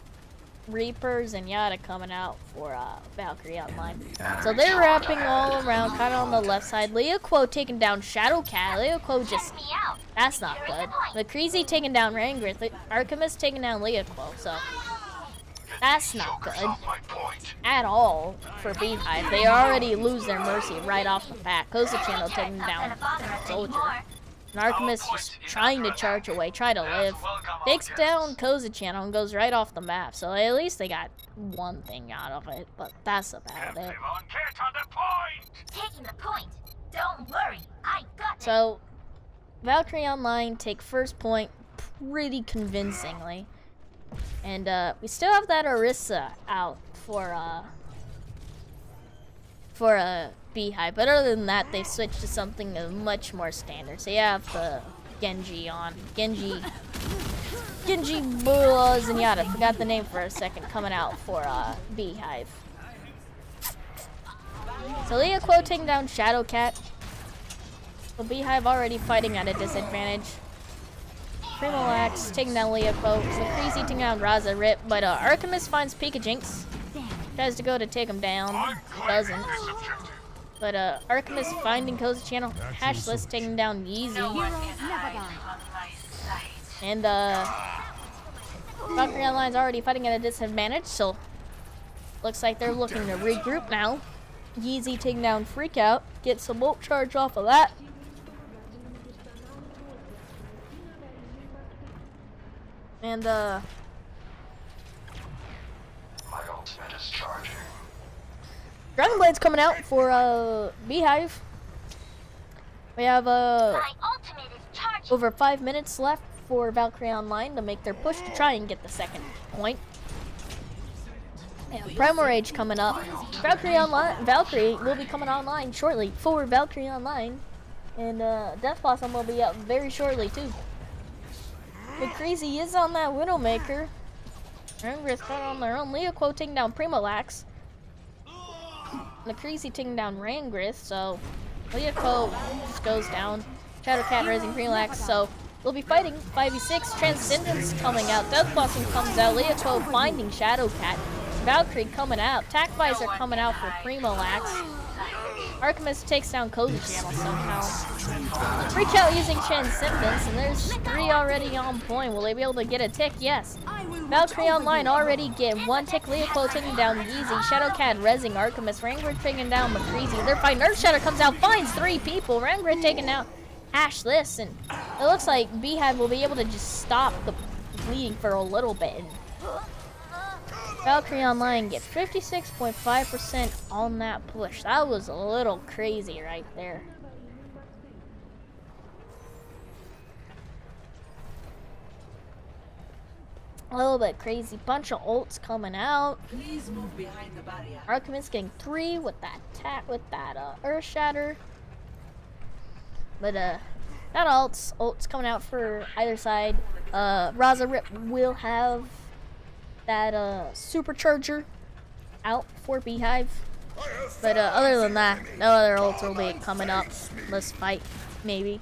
Reaper, Zenyatta coming out for Valkyrie Online. So they're wrapping all around, kind of on the left side. Leo Quo taking down Shadowcat. Leo Quo just... That's not good. McCreasy taking down Rangrith. Archimist taking down Leo Quo, so... That's not good at all for Beehive. They already lose their Mercy right off the bat. Channel taking down Soldier. And Archimist just trying to charge away, try to live. Takes down Channel and goes right off the map. So at least they got one thing out of it, but that's about it. Taking the point. Don't worry, I got it. So Valkyrie Online take first point pretty convincingly. And we still have that Orisa out for Beehive, but other than that, they switched to something much more standard. So you have the Genji on Genji Zenyatta. Forgot the name for a second. Coming out for Beehive. So Leo Quo taking down Shadowcat. So Beehive already fighting at a disadvantage. Primalax taking down Leo Quo. So Crazy taking down Raza Rip, but Archimist finds Pika Jinx. Tries to go to take him down. Doesn't. But Artemis finding Cozy Channel. Hashless taking down Yeezy. Heroes never die. And Valkyrie Online's already fighting at a disadvantage, so looks like they're looking to regroup now. Yeezy taking down Freakout. Get some ult charge off of that. And My ultimate is charging. Dragon Blade's coming out for Beehive. We have My ultimate is charging. over 5 minutes left for Valkyrie Online to make their push to try and get the second point. And Primal Rage coming up. Valkyrie will be coming online shortly for Valkyrie Online. And Death Blossom will be up very shortly too. But Crazy is on that Widowmaker. Rangrith got on their own. Leo Quo taking down Primalax. The Crazy taking down Rangrith, so Leo Quo just goes down. Shadowcat raising Primalax, so we'll be fighting 5v6. Transcendence coming out. Death Blossom comes out. Leo Quo finding Shadowcat. Valkyrie coming out. Tac Visor coming out for Primalax. Artemis takes down Cozy Channel somehow. Reach out using Transcendence, and there's 3 already on point. Will they be able to get a tick? Yes. Valkyrie Online already get 1 tick. Leopold taking down Yeezy. Shadowcat rezzing Artemis. Rangrid taking down McCreasy. They're fighting. Earth Shatter comes out, finds 3 people. Rangrid taking out Ashless, and it looks like Beehive will be able to just stop the bleeding for a little bit. Valkyrie Online get 56.5% on that push. That was a little crazy right there. A little bit crazy. Bunch of ults coming out. Please move behind the barrier. Artemis getting 3 with that Earth Shatter. But that ults coming out for either side. Raza Rip will have that supercharger out for Beehive, but other than that, no other ults will be coming up. Let's fight, maybe.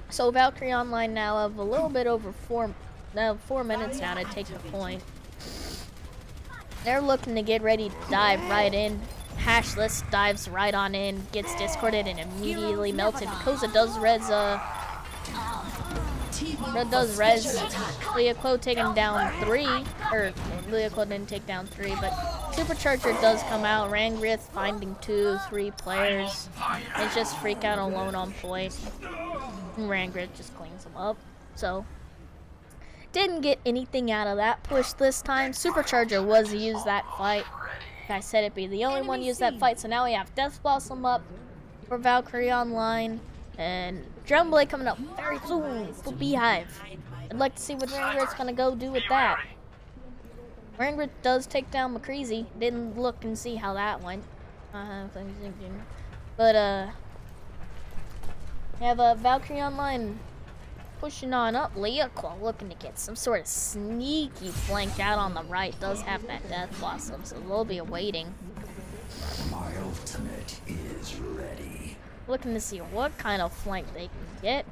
So Valkyrie Online now have a little bit over 4 minutes now to take the point. They're looking to get ready to dive right in. Hashless dives right on in, gets discorded and immediately melted. Koza does res Leo Quo taking down 3, or Leo Quo didn't take down 3, but Supercharger does come out. Rangrith finding 2-3 players. It's just Freakout alone on point. And Rangrith just cleans them up. So didn't get anything out of that push this time. Supercharger was used that fight. I said it'd be the only one used that fight, so now we have Death Blossom up for Valkyrie Online. And Dragon Blade coming up very soon for Beehive. I'd like to see what Rangrith's gonna go do with that. Rangrith does take down McCreasy. Didn't look and see how that went. But we have Valkyrie Online pushing on up. Leoquel looking to get some sort of sneaky flank out on the right. Does have that Death Blossom, so they'll be waiting. My ultimate is ready. Looking to see what kind of flank they can get.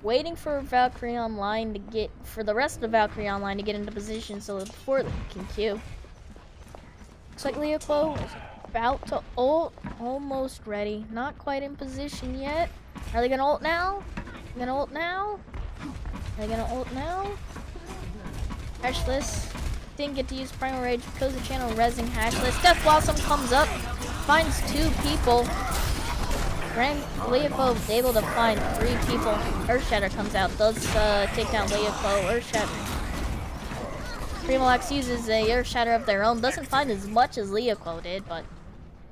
Waiting for Valkyrie Online to get, for the rest of Valkyrie Online to get into position so that before they can queue. Looks like Leoquel is about to ult. Almost ready. Not quite in position yet. Are they gonna ult now? Are they gonna ult now? Hashless didn't get to use Primal Rage because the channel rezzing Hashless. Death Blossom comes up, finds 2 people. Leoquel is able to find 3 people. Earthshatter comes out, does take down Leoquel. Earthshatter. Primalax uses a Earthshatter of their own. Doesn't find as much as Leoquel did, but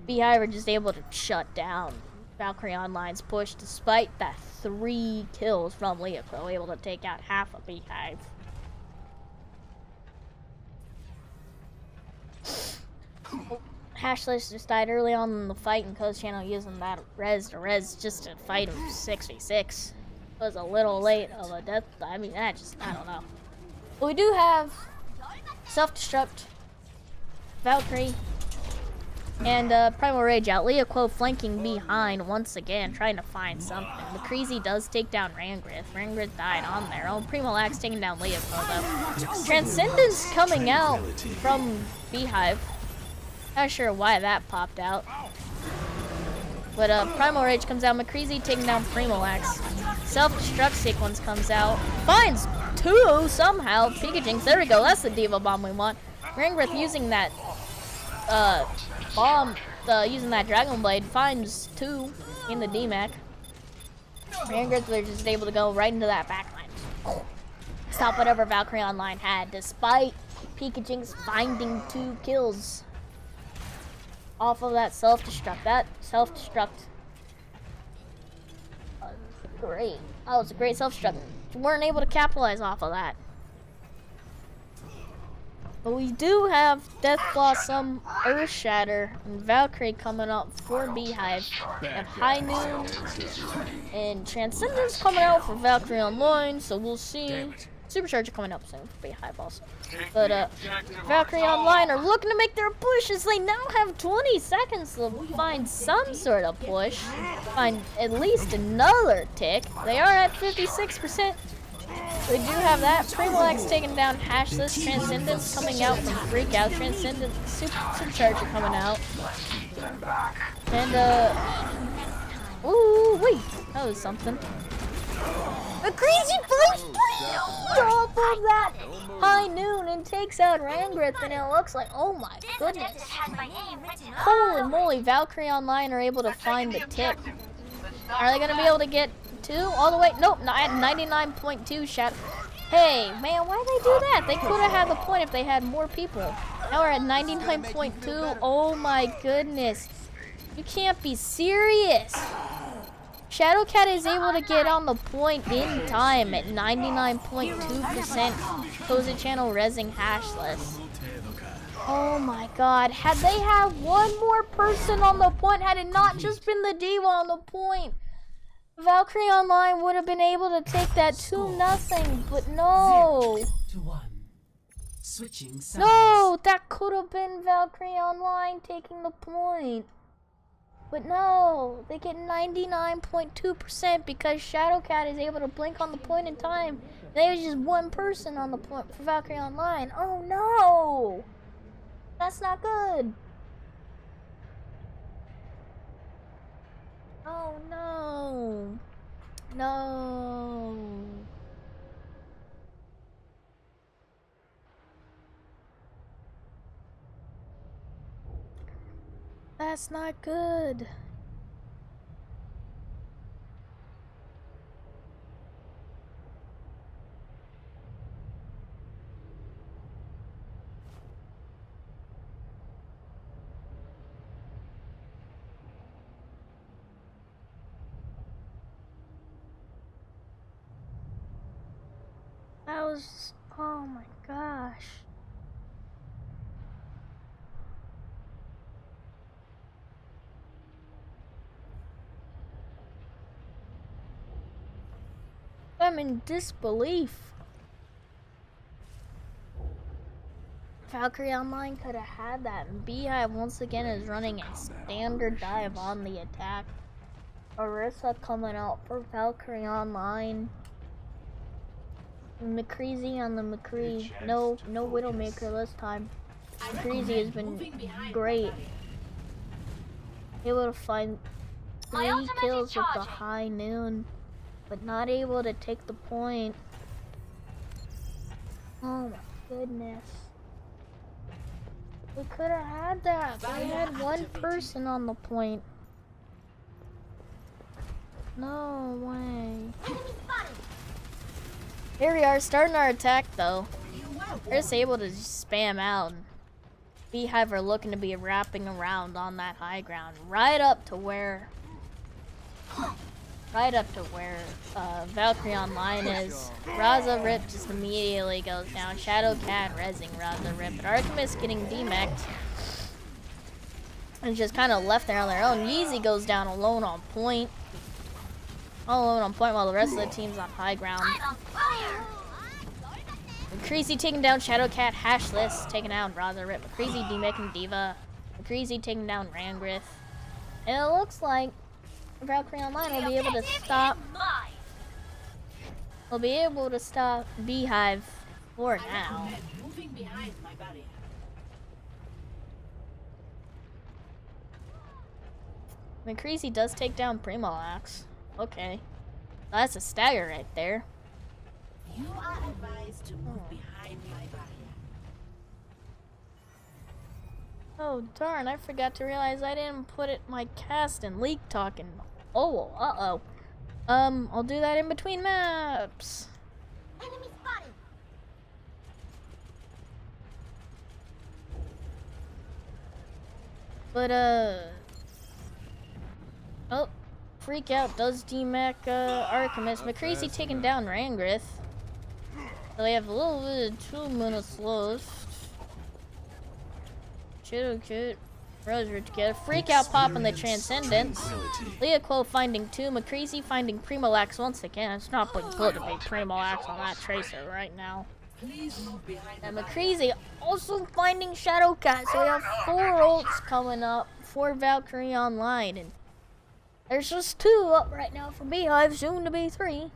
Beehive are just able to shut down Valkyrie Online's push despite that 3 kills from Leoquel, able to take out half of Beehive. Hashless just died early on in the fight, and Co's channel using that res just to fight him 6v6. It was a little late of a death. I mean, I don't know. But we do have self-destruct, Valkyrie, And Primal Rage out. Leoquo flanking behind once again, trying to find something. McCreasy does take down Rangrith. Rangrith died on their own. Primo Axe taking down Leoquo though. Transcendence coming out from Beehive. Not sure why that popped out. But Primal Rage comes out. McCreasy taking down Primo Axe. Self-destruct sequence comes out. Finds two somehow. Pikachu, there we go. That's the Diva Bomb we want. Rangrith using that bomb, using that Dragon Blade, finds two in the DMAC. Rangrith are just able to go right into that backline. Stop whatever Valkyrie Online had, despite Pikachu finding 2 kills off of that self-destruct. That self-destruct was great. That was a great self-destruct. We weren't able to capitalize off of that. But we do have Death Blossom, Earth Shatter, and Valkyrie coming up for Beehive. We have High Noon and Transcendence coming out for Valkyrie Online, so we'll see. Supercharger coming up soon for Beehive also. But Valkyrie Online are looking to make their push as they now have 20 seconds to find some sort of push. Find at least another tick. They are at 56%. We do have that. Primo Axe taking down Hashless. Transcendence coming out from Freak Out. Transcendence Supercharger coming out. And ooh, wait, that was something. A crazy first off of that High Noon and takes out Rangrith, and it looks like, oh my goodness. Holy moly, Valkyrie Online are able to find the tick. Are they gonna be able to get 2 all the way? Nope, not at 99.2 Shadow. Hey, man, why'd they do that? They could have had the point if they had more people. Now we're at 99.2. Oh my goodness. You can't be serious. Shadowcat is able to get on the point in time at 99.2%. Cozy Channel rezzing Hashless. Oh my god. Had they had one more person on the point, had it not just been the Diva on the point, Valkyrie Online would have been able to take that 2-0, but no. 0-1. Switching sides. No, that could have been Valkyrie Online taking the point. But no, they get 99.2% because Shadowcat is able to blink on the point in time. There's just one person on the point for Valkyrie Online. Oh no! That's not good. Oh no. No. That's not good. That was, oh my gosh. I'm in disbelief. Valkyrie Online could have had that. And Beehive once again is running a standard dive on the attack. Orisa coming out for Valkyrie Online. McCreasy on the McCree. No Widowmaker this time. McCreasy has been great. Able to find 3 kills with the High Noon, but not able to take the point. Oh my goodness. We could have had that. We had one person on the point. No way. Here we are, starting our attack though. We're just able to just spam out. Beehive are looking to be wrapping around on that high ground, right up to where Valkyrie Online is. Raza Rip just immediately goes down. Shadowcat rezzing Raza Rip, but Artemis getting demeched and just kind of left there on their own. Yeezy goes down alone on point. All alone on point while the rest of the team's on high ground. McCreasy taking down Shadowcat, Hashless taking out Raza Rip. McCreasy demecking Diva. Greasy taking down Rangrith. And it looks like Valkyrie Online will be able to stop. Will be able to stop Beehive for now. Moving behind my barrier. McCreasy does take down Primalax. Okay. That's a stagger right there. You are advised to move behind my barrier. Oh darn, I forgot to realize I didn't put it my cast and leak talking. Oh, uh-oh. I'll do that in between maps. Enemy spotted. But, oh, Freak Out does DMAC, Archimus. McCreasy taking down Rangrith. So they have a little bit of 2 minutes left. Cute. Roser together. Freak Out popping the Transcendence. Leoquo finding 2. McCreasy finding Primalax once again. It's not good to be Primalax on that Tracer right now. Please move behind And the McCreasy also finding Shadowcat. So we have 4 ults coming up for Valkyrie Online. And there's just 2 up right now for Beehive, soon to be 3.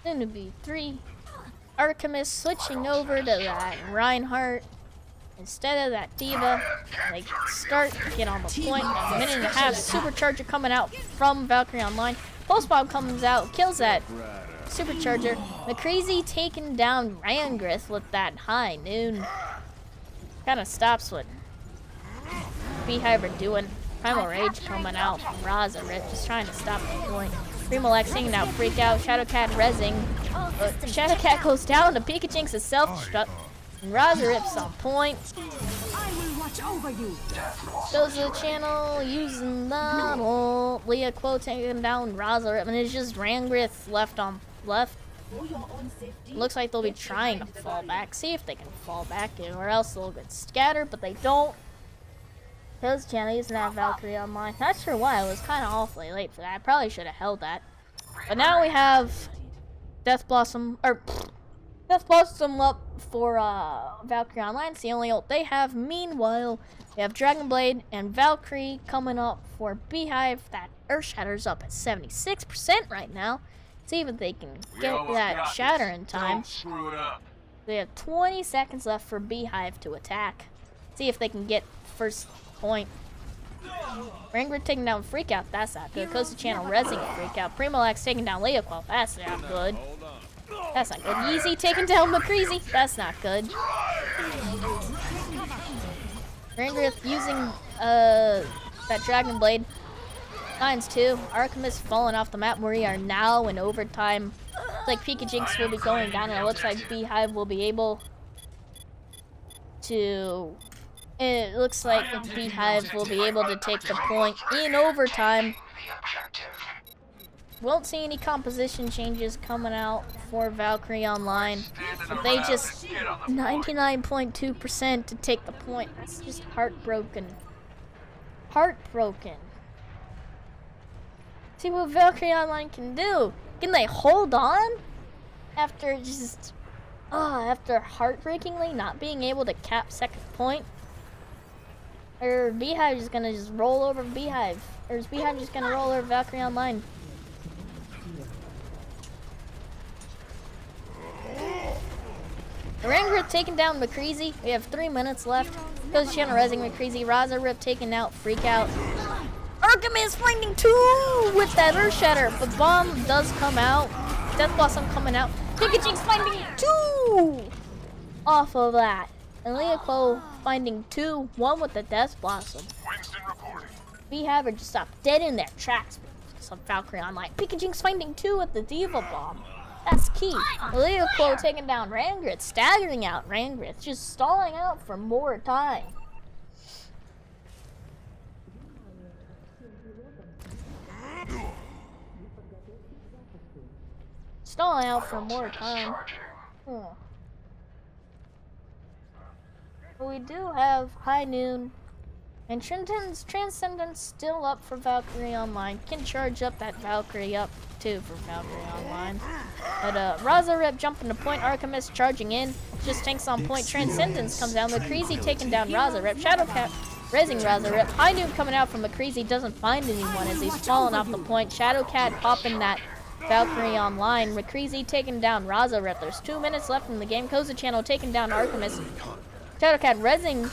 Soon to be 3. Archimus switching over to that Reinhardt instead of that Diva. They start to get on the point. A minute and a half. Supercharger coming out from Valkyrie Online. Pulse Bomb comes out, kills that Supercharger. McCreasy taking down Rangrith with that high noon. Kind of stops what Beehive are doing. Primal Rage coming out from Razarit, just trying to stop the point. Primalax taking out Freak Out. Shadowcat rezzing. Shadowcat goes down to Pikajinx is self-destruct. And Razarit's on point. I will watch over you. Goes to the channel using the ult. Leoquo taking down Razarit. And it's just Rangrith left on left. Looks like they'll be trying to fall back. See if they can fall back, or else they'll get scattered, but they don't. His channel doesn't have Valkyrie Online. Not sure why. I was kind of awfully late for that. I probably should have held that. But now we have Death Blossom up for Valkyrie Online. It's the only ult they have. Meanwhile, we have Dragon Blade and Valkyrie coming up for Beehive. That Earthshatter's up at 76% right now. See if they can get that shatter in time. Screw it up. We have 20 seconds left for Beehive to attack. See if they can get first point. Rangrith taking down Freak Out. That's not good. Goes to channel rezzing Freak Out. Primalax taking down Leoquo. That's not good. That's not good. Yeezy taking down McCreasy. That's not good. Rangrith using that Dragon Blade. Finds 2. Archimus falling off the map. We are now in overtime. Looks like Pikajinx will be going down, and it looks like Beehive will be able to. It looks like Beehive will be able to take the point in overtime. Won't see any composition changes coming out for Valkyrie Online. But they just 99.2% to take the point. That's just heartbroken. Heartbroken. See what Valkyrie Online can do. Can they hold on after just after heartbreakingly not being able to cap second point? Or Beehive is gonna just roll over Beehive? Or is Beehive just gonna roll over Valkyrie Online? Rangrith taking down McCreasy. We have 3 minutes left. Goes channel rezzing McCreasy. Razarit taking out Freak Out. Archimus finding 2 with that Earthshatter. The bomb does come out. Death Blossom coming out. Pikajinx finding 2 off of that. And Leoquo finding 2. 1 with the Death Blossom. Winston reporting. Beehive are just stopped dead in their tracks. Some Valkyrie Online. Pikajinx finding 2 with the Diva Bomb. That's key. Leoquo taking down Rangrith. Staggering out Rangrith. Just stalling out for more time. Stalling out for more time. But we do have High Noon And Transcendence still up for Valkyrie Online. Can charge up that Valkyrie up too for Valkyrie Online. But Raza Rip jumping to point, Archimist charging in. Just tanks on point. Transcendence comes down. McCreasy taking down Raza Rip. Shadowcat raising Raza Rip. High Noon coming out from McCreasy doesn't find anyone as he's falling off the point. Shadowcat popping that Valkyrie Online. McCreasy taking down Raza Rip. There's 2 minutes left in the game. Koza Channel taking down Archimist. Shadowcat rezzing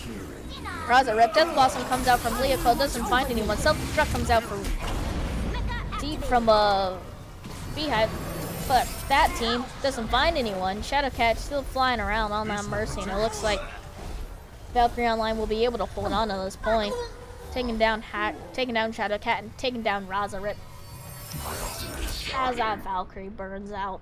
Raza Rip. Death Blossom comes out from Leopold, doesn't find anyone. Self-destruct comes out from Beehive, but that team doesn't find anyone. Shadowcat still flying around on that Mercy, and it looks like Valkyrie Online will be able to hold on to this point. Taking down Shadowcat and taking down Raza Rip as that Valkyrie burns out.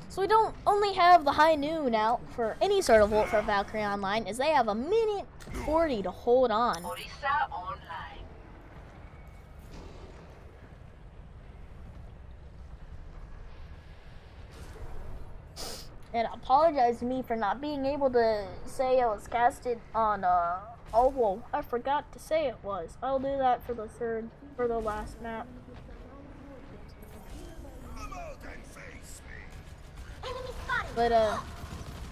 So we don't only have the High Noon out for any sort of ult for Valkyrie Online, as they have a minute 40 to hold on. Orisa online. And apologize to me for not being able to say it was casted on OWUL. I forgot to say it was. I'll do that for the last map. But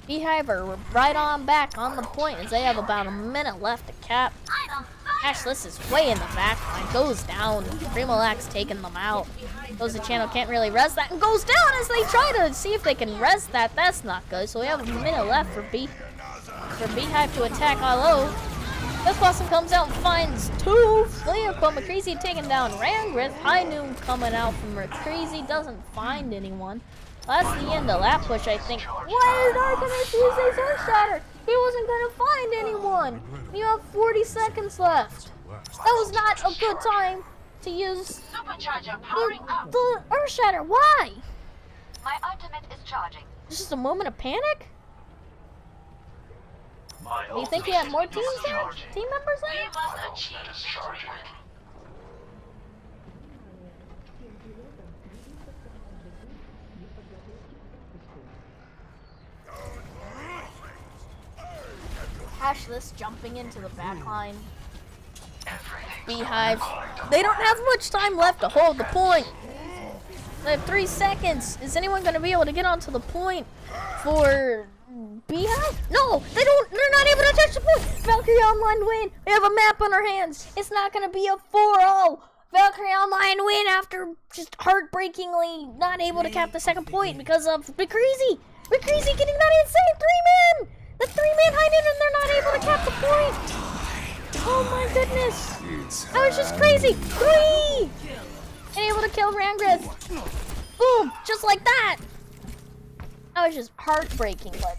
Beehive are right on back on the point as they have about a minute left to cap. Ashless is way in the back line, goes down. Remolax taking them out. Koza Channel can't really res that and goes down as they try to see if they can res that. That's not good. So we have a minute left for Beehive to attack low. Death Blossom comes out and finds two. Leopold McCreasy taking down Rangrith. High Noon coming out from McCreasy, doesn't find anyone. That's the end of that push, I think. Why did Archimist use his Earth Shatter? He wasn't going to find anyone. You have 40 seconds left. That was not a good time to use Supercharger powering up. the Earth Shatter. Why? My ultimate is charging. It's just a moment of panic? My Do you think he had more teams there? charging. Team members We there? must achieve That is charging. Cashless jumping into the back line. Everything's Beehive. going according to They don't have much time left to hold the point. They have 3 seconds. Is anyone going to be able to get onto the point for Beehive? No, they don't. They're not able to touch the point. Valkyrie Online win. We have a map on our hands. It's not going to be a 4-0. Valkyrie Online win after just heartbreakingly not able to cap the second point because of McCreasy. McCreasy getting that insane 3-man. The 3-man High Noon, and they're not able to cap the point. Oh my goodness. That was just crazy. 3! And able to kill Rangrith. Boom! Just like that. That was just heartbreaking, but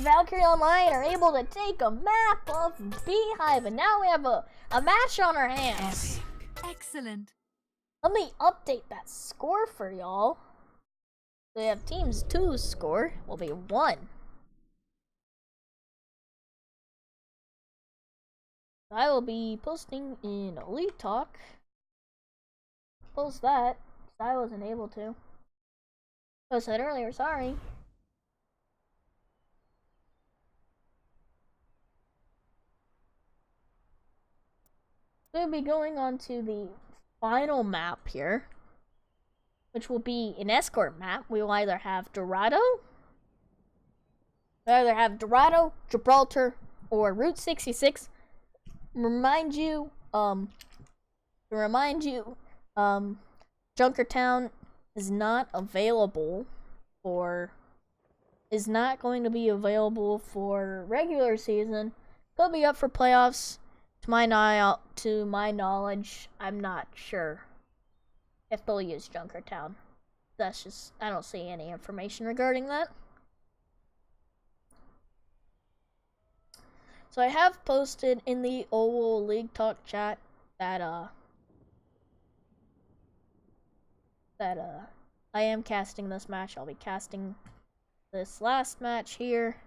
Valkyrie Online are able to take a map of Beehive, and now we have a match on our hands. Excellent. Let me update that score for y'all. We have teams 2's score will be 1. I will be posting in Elite Talk. Post that. I wasn't able to. I said earlier, sorry. We'll be going on to the final map here, which will be an escort map. We will either have Dorado, Gibraltar, or Route 66. Remind you, Junkertown is not going to be available for regular season. They'll be up for playoffs. To my knowledge, I'm not sure if they'll use Junkertown. That's just, I don't see any information regarding that. So I have posted in the OWUL League Talk chat that I am casting this match. I'll be casting this last match here.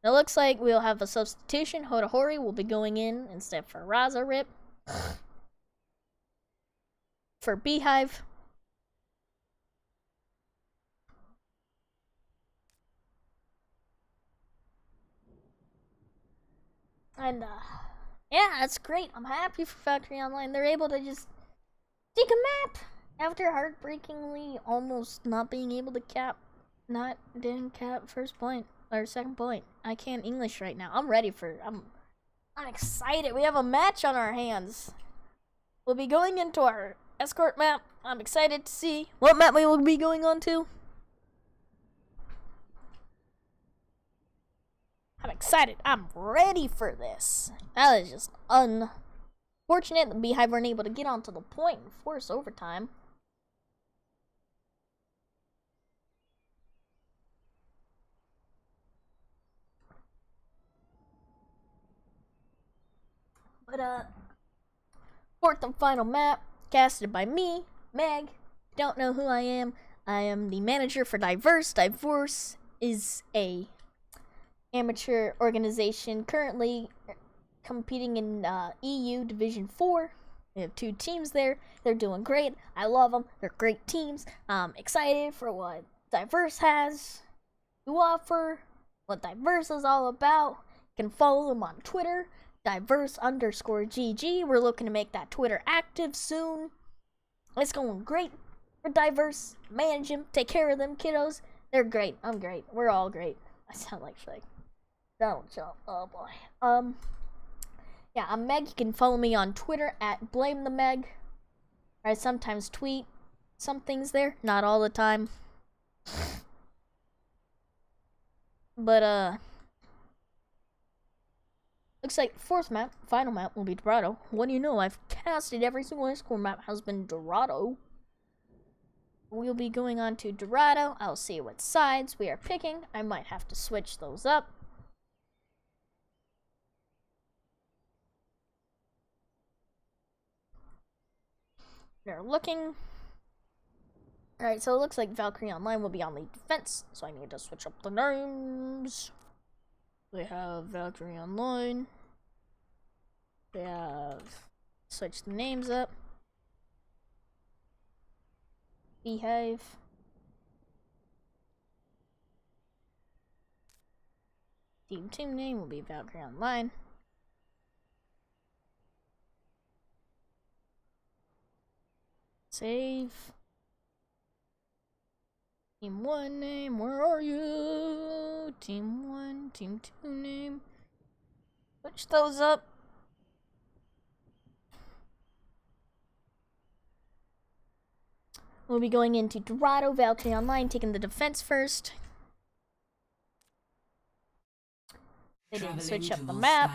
It looks like we'll have a substitution. Hodahori will be going in instead for Raza Rip. For Beehive. And Yeah, that's great. I'm happy for Valkyrie Online. They're able to just take a map after heartbreakingly almost not being able to didn't cap first point or second point. I can't English right now. I'm ready for I'm excited. We have a match on our hands. We'll be going into our escort map. I'm excited to see what map we will be going on to. I'm excited. I'm ready for this. That is just unfortunate. The Beehive weren't able to get onto the point and force overtime. But fourth and final map, casted by me, Meg. Don't know who I am. I am the manager for Diverse. Diverse is a amateur organization currently competing in EU Division 4. We have 2 teams there. They're doing great. I love them. They're great teams. I'm excited for what Diverse has to offer, what Diverse is all about. You can follow them on Twitter, diverse_GG. We're looking to make that Twitter active soon. It's going great for Diverse. Manage them. Take care of them kiddos. They're great. I'm great. We're all great. I sound like Donald Trump. Oh boy. Yeah, I'm Meg. You can follow me on Twitter at BlameTheMeg. I sometimes tweet some things there, not all the time. But looks like fourth map, final map, will be Dorado. What do you know? I've casted every single escort map has been Dorado. We'll be going on to Dorado. I'll see what sides we are picking. I might have to switch those up. They're looking. Alright, so it looks like Valkyrie Online will be on the defense, so I need to switch up the names. We have Valkyrie Online. We have switched the names up. Beehive. Team name will be Valkyrie Online. Save. Team 1 name, where are you? Team 1, Team 2 name. Switch those up. We'll be going into Dorado, Valkyrie Online, taking the defense first. They didn't switch up the map.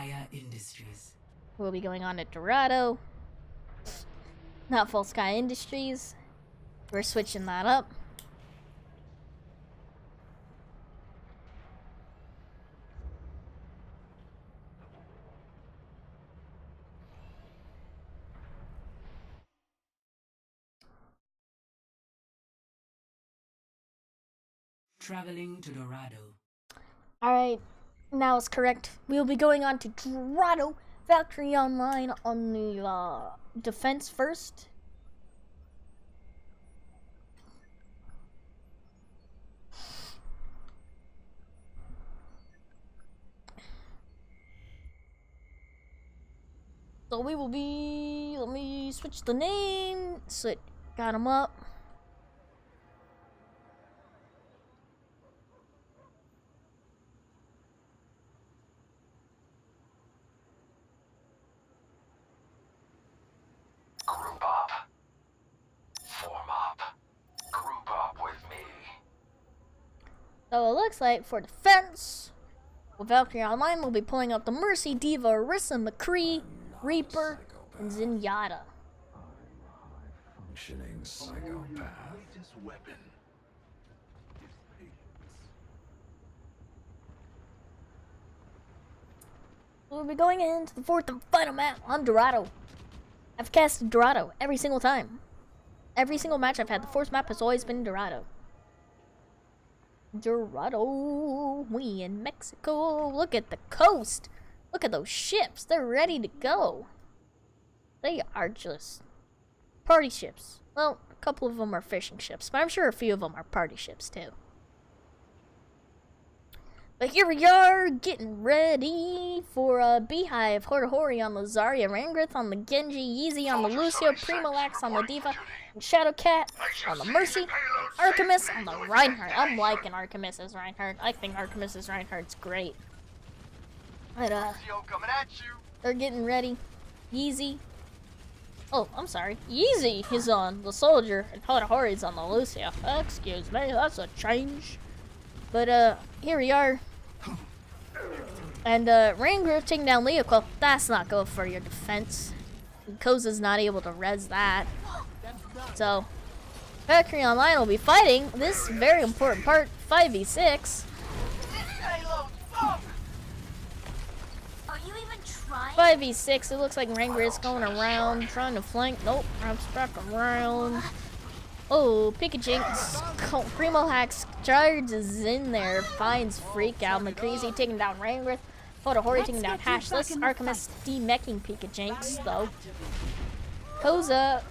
We'll be going on to Dorado. Not Full Sky Industries. We're switching that up. Traveling to Dorado. Alright, now it's correct. We'll be going on to Dorado, Valkyrie Online on the defense first. So we will be, let me switch the name, got him up. Group up. Form up. Group up with me. So it looks like for defense, with Valkyrie Online, we'll be pulling up the Mercy, Diva, Orisa, McCree, Reaper, and Zenyatta. Functioning psychopath. Weapon. We'll be going into the fourth and final map on Dorado. I've casted Dorado every single time. Every single match I've had, the fourth map has always been Dorado. Dorado, we in Mexico. Look at the coast. Look at those ships. They're ready to go. They are just party ships. Well, a couple of them are fishing ships, but I'm sure a few of them are party ships too. But here we are, getting ready for Beehive, Hori on the Zarya, Rangrith on the Genji, Yeezy on the Lucio, Primalax on the Diva, and Shadowcat on the Mercy, and Artemis on the Reinhardt. I'm liking Artemis as Reinhardt. I think Artemis as Reinhardt's great. But, they're getting ready. Yeezy. Oh, I'm sorry. Yeezy is on the Soldier, and Hori's on the Lucio. Excuse me, that's a change. But, here we are. And, Rangrith taking down Leoquel. That's not good for your defense. Koza's not able to res that. So, Valkyrie Online will be fighting this very important part, 5v6. Are you even trying? 5v6, it looks like Rangrith's going around, trying to flank. Nope, wraps back around. Oh, Pikajinx, Primo Hacks charges in there, finds Freak Out. McCreasy taking down Rangrith. Hori taking down Hashless. Artemis demecking Pikajinx, though. Koza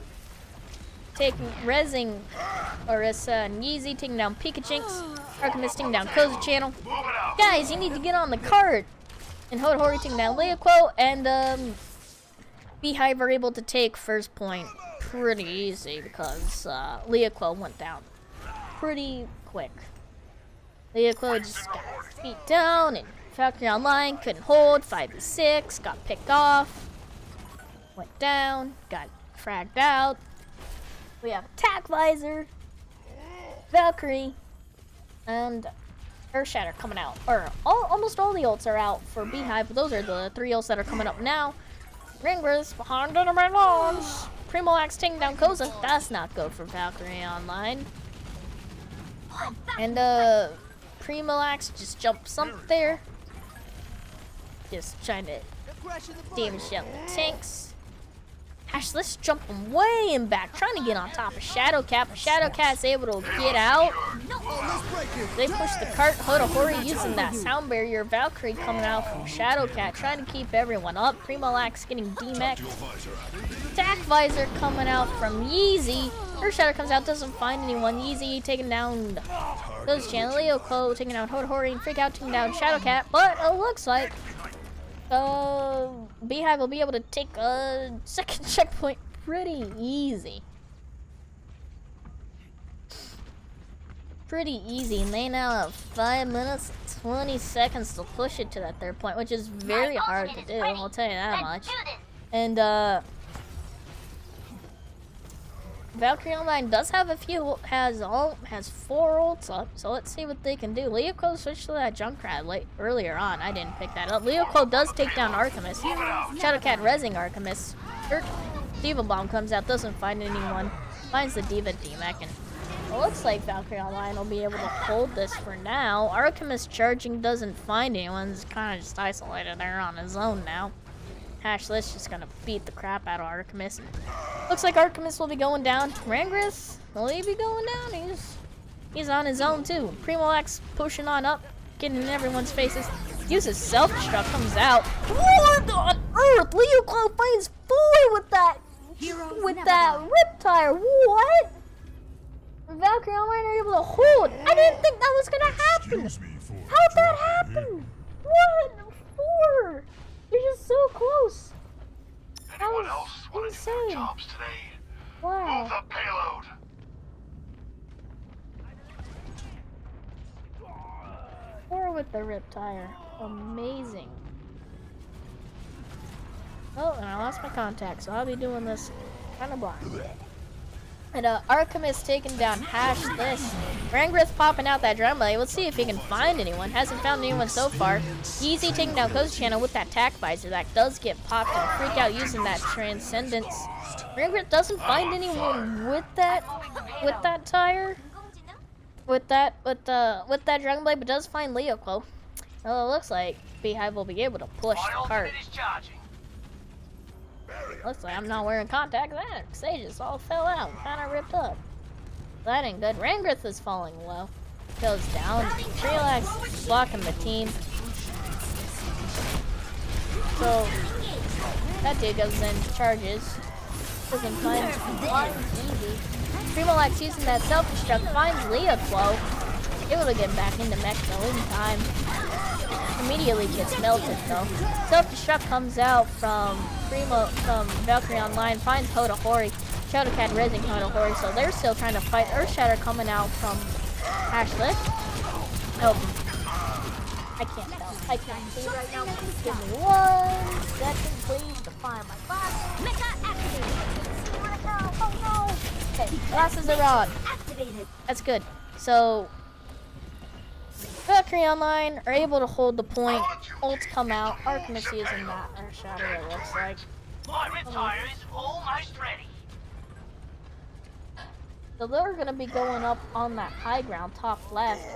taking, rezzing Orisa and Yeezy taking down Pikajinx. Artemis taking down Koza channel. Guys, you need to get on the cart. And Hori taking down Leoquel, and Beehive are able to take first point pretty easy because Leoquel went down pretty quick. Leoquel just got beat down, and Valkyrie Online couldn't hold. 5v6, got picked off, went down, got fragged out. We have Attack Visor, Valkyrie, and Earthshatter coming out. Or almost all the ults are out for Beehive, but those are the 3 ults that are coming up now. Rangrith behind enemy lawns. Primalax taking down Koza. That's not good for Valkyrie Online. And Primalax just jumps up there. Just trying to damage out the tanks. Hashless jumping way in back, trying to get on top of Shadowcat, but Shadowcat's able to get out. They push the cart. Hori using that sound barrier. Valkyrie coming out from Shadowcat, trying to keep everyone up. Primalax getting demeched. Attack Visor coming out from Yeezy. Earthshatter comes out, doesn't find anyone. Yeezy taking down those channel. Leoquel taking down Hori and Freak Out taking down Shadowcat, but it looks like Beehive will be able to take a second checkpoint pretty easy. Pretty easy, and they now have 5 minutes, 20 seconds to push it to that third point, which is very hard to do, I'll tell you that much. And, Valkyrie Online does have a few, has 4 ults up, so let's see what they can do. Leoquel switched to that Junkrat earlier on. I didn't pick that up. Leoquel does take down Artemis. Shadowcat rezzing Artemis. Diva Bomb comes out, doesn't find anyone. Finds the Diva demech, and it looks like Valkyrie Online will be able to hold this for now. Artemis charging doesn't find anyone. He's kind of just isolated there on his own now. Hashless just gonna beat the crap out of Artemis. Looks like Artemis will be going down. Rangrith, will he be going down? He's on his own too. Primalax pushing on up, getting in everyone's faces. Uses self-destruct, comes out. What on earth? Leoquel finds 4 with that Riptire. What? Valkyrie Online are able to hold. I didn't think that was gonna happen. How'd that happen? What? 4? You're just so close. Anyone else want to do their insane. jobs today? Wow. Move the payload. 4 with the Riptire. Amazing. Oh, and I lost my contact, so I'll be doing this kind of blind. And Artemis taking down Hashless. Rangrith popping out that drum blade. Let's see if he can find anyone. Hasn't found anyone so far. Yeezy taking down Koza channel with that Attack Visor. That does get popped and Freak Out using that Transcendence. Rangrith doesn't find anyone with that tire. With that drum blade, but does find Leoquel. Well, it looks like Beehive will be able to push the cart. Looks like I'm not wearing contacts. That Sages all fell out, kind of ripped up. That ain't good. Rangrith is falling low. Goes down. Relax, blocking the team. So that dude goes in, charges. Doesn't find easy. Primalax using that self-destruct finds Leoquel. Able to get back into mech though in time. Immediately gets melted though. Self-destruct comes out from Valkyrie Online, finds Hodahori. Shadowcat rezzing Hodahori, so they're still trying to fight. Earthshatter coming out from Ashlet. Nope. I can't tell. I can't see right now. Please give me 1 second, please, to find my glass. Mecha activated. Right now. Oh no. Okay, glasses are on. Activated. That's good. So, Valkyrie Online are able to hold the point. Ults come out. Archimedes using that Earthshatter, it looks like. My riptire is almost ready. So they're gonna be going up on that high ground, top left.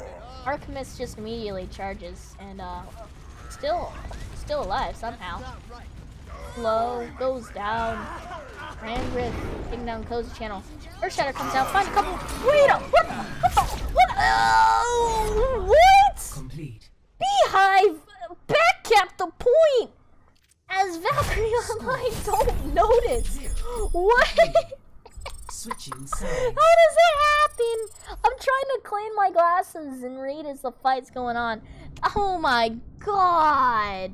Archimedes just immediately charges and still alive somehow. Low goes down. Rangrid taking down Cozy Channel. Earthshatter comes out, finds a couple. Wait up! What? What? Complete. Beehive backcapped the point as Valkyrie Online don't notice. What? Switching sides. How does that happen? I'm trying to clean my glasses and read as the fight's going on. Oh my god.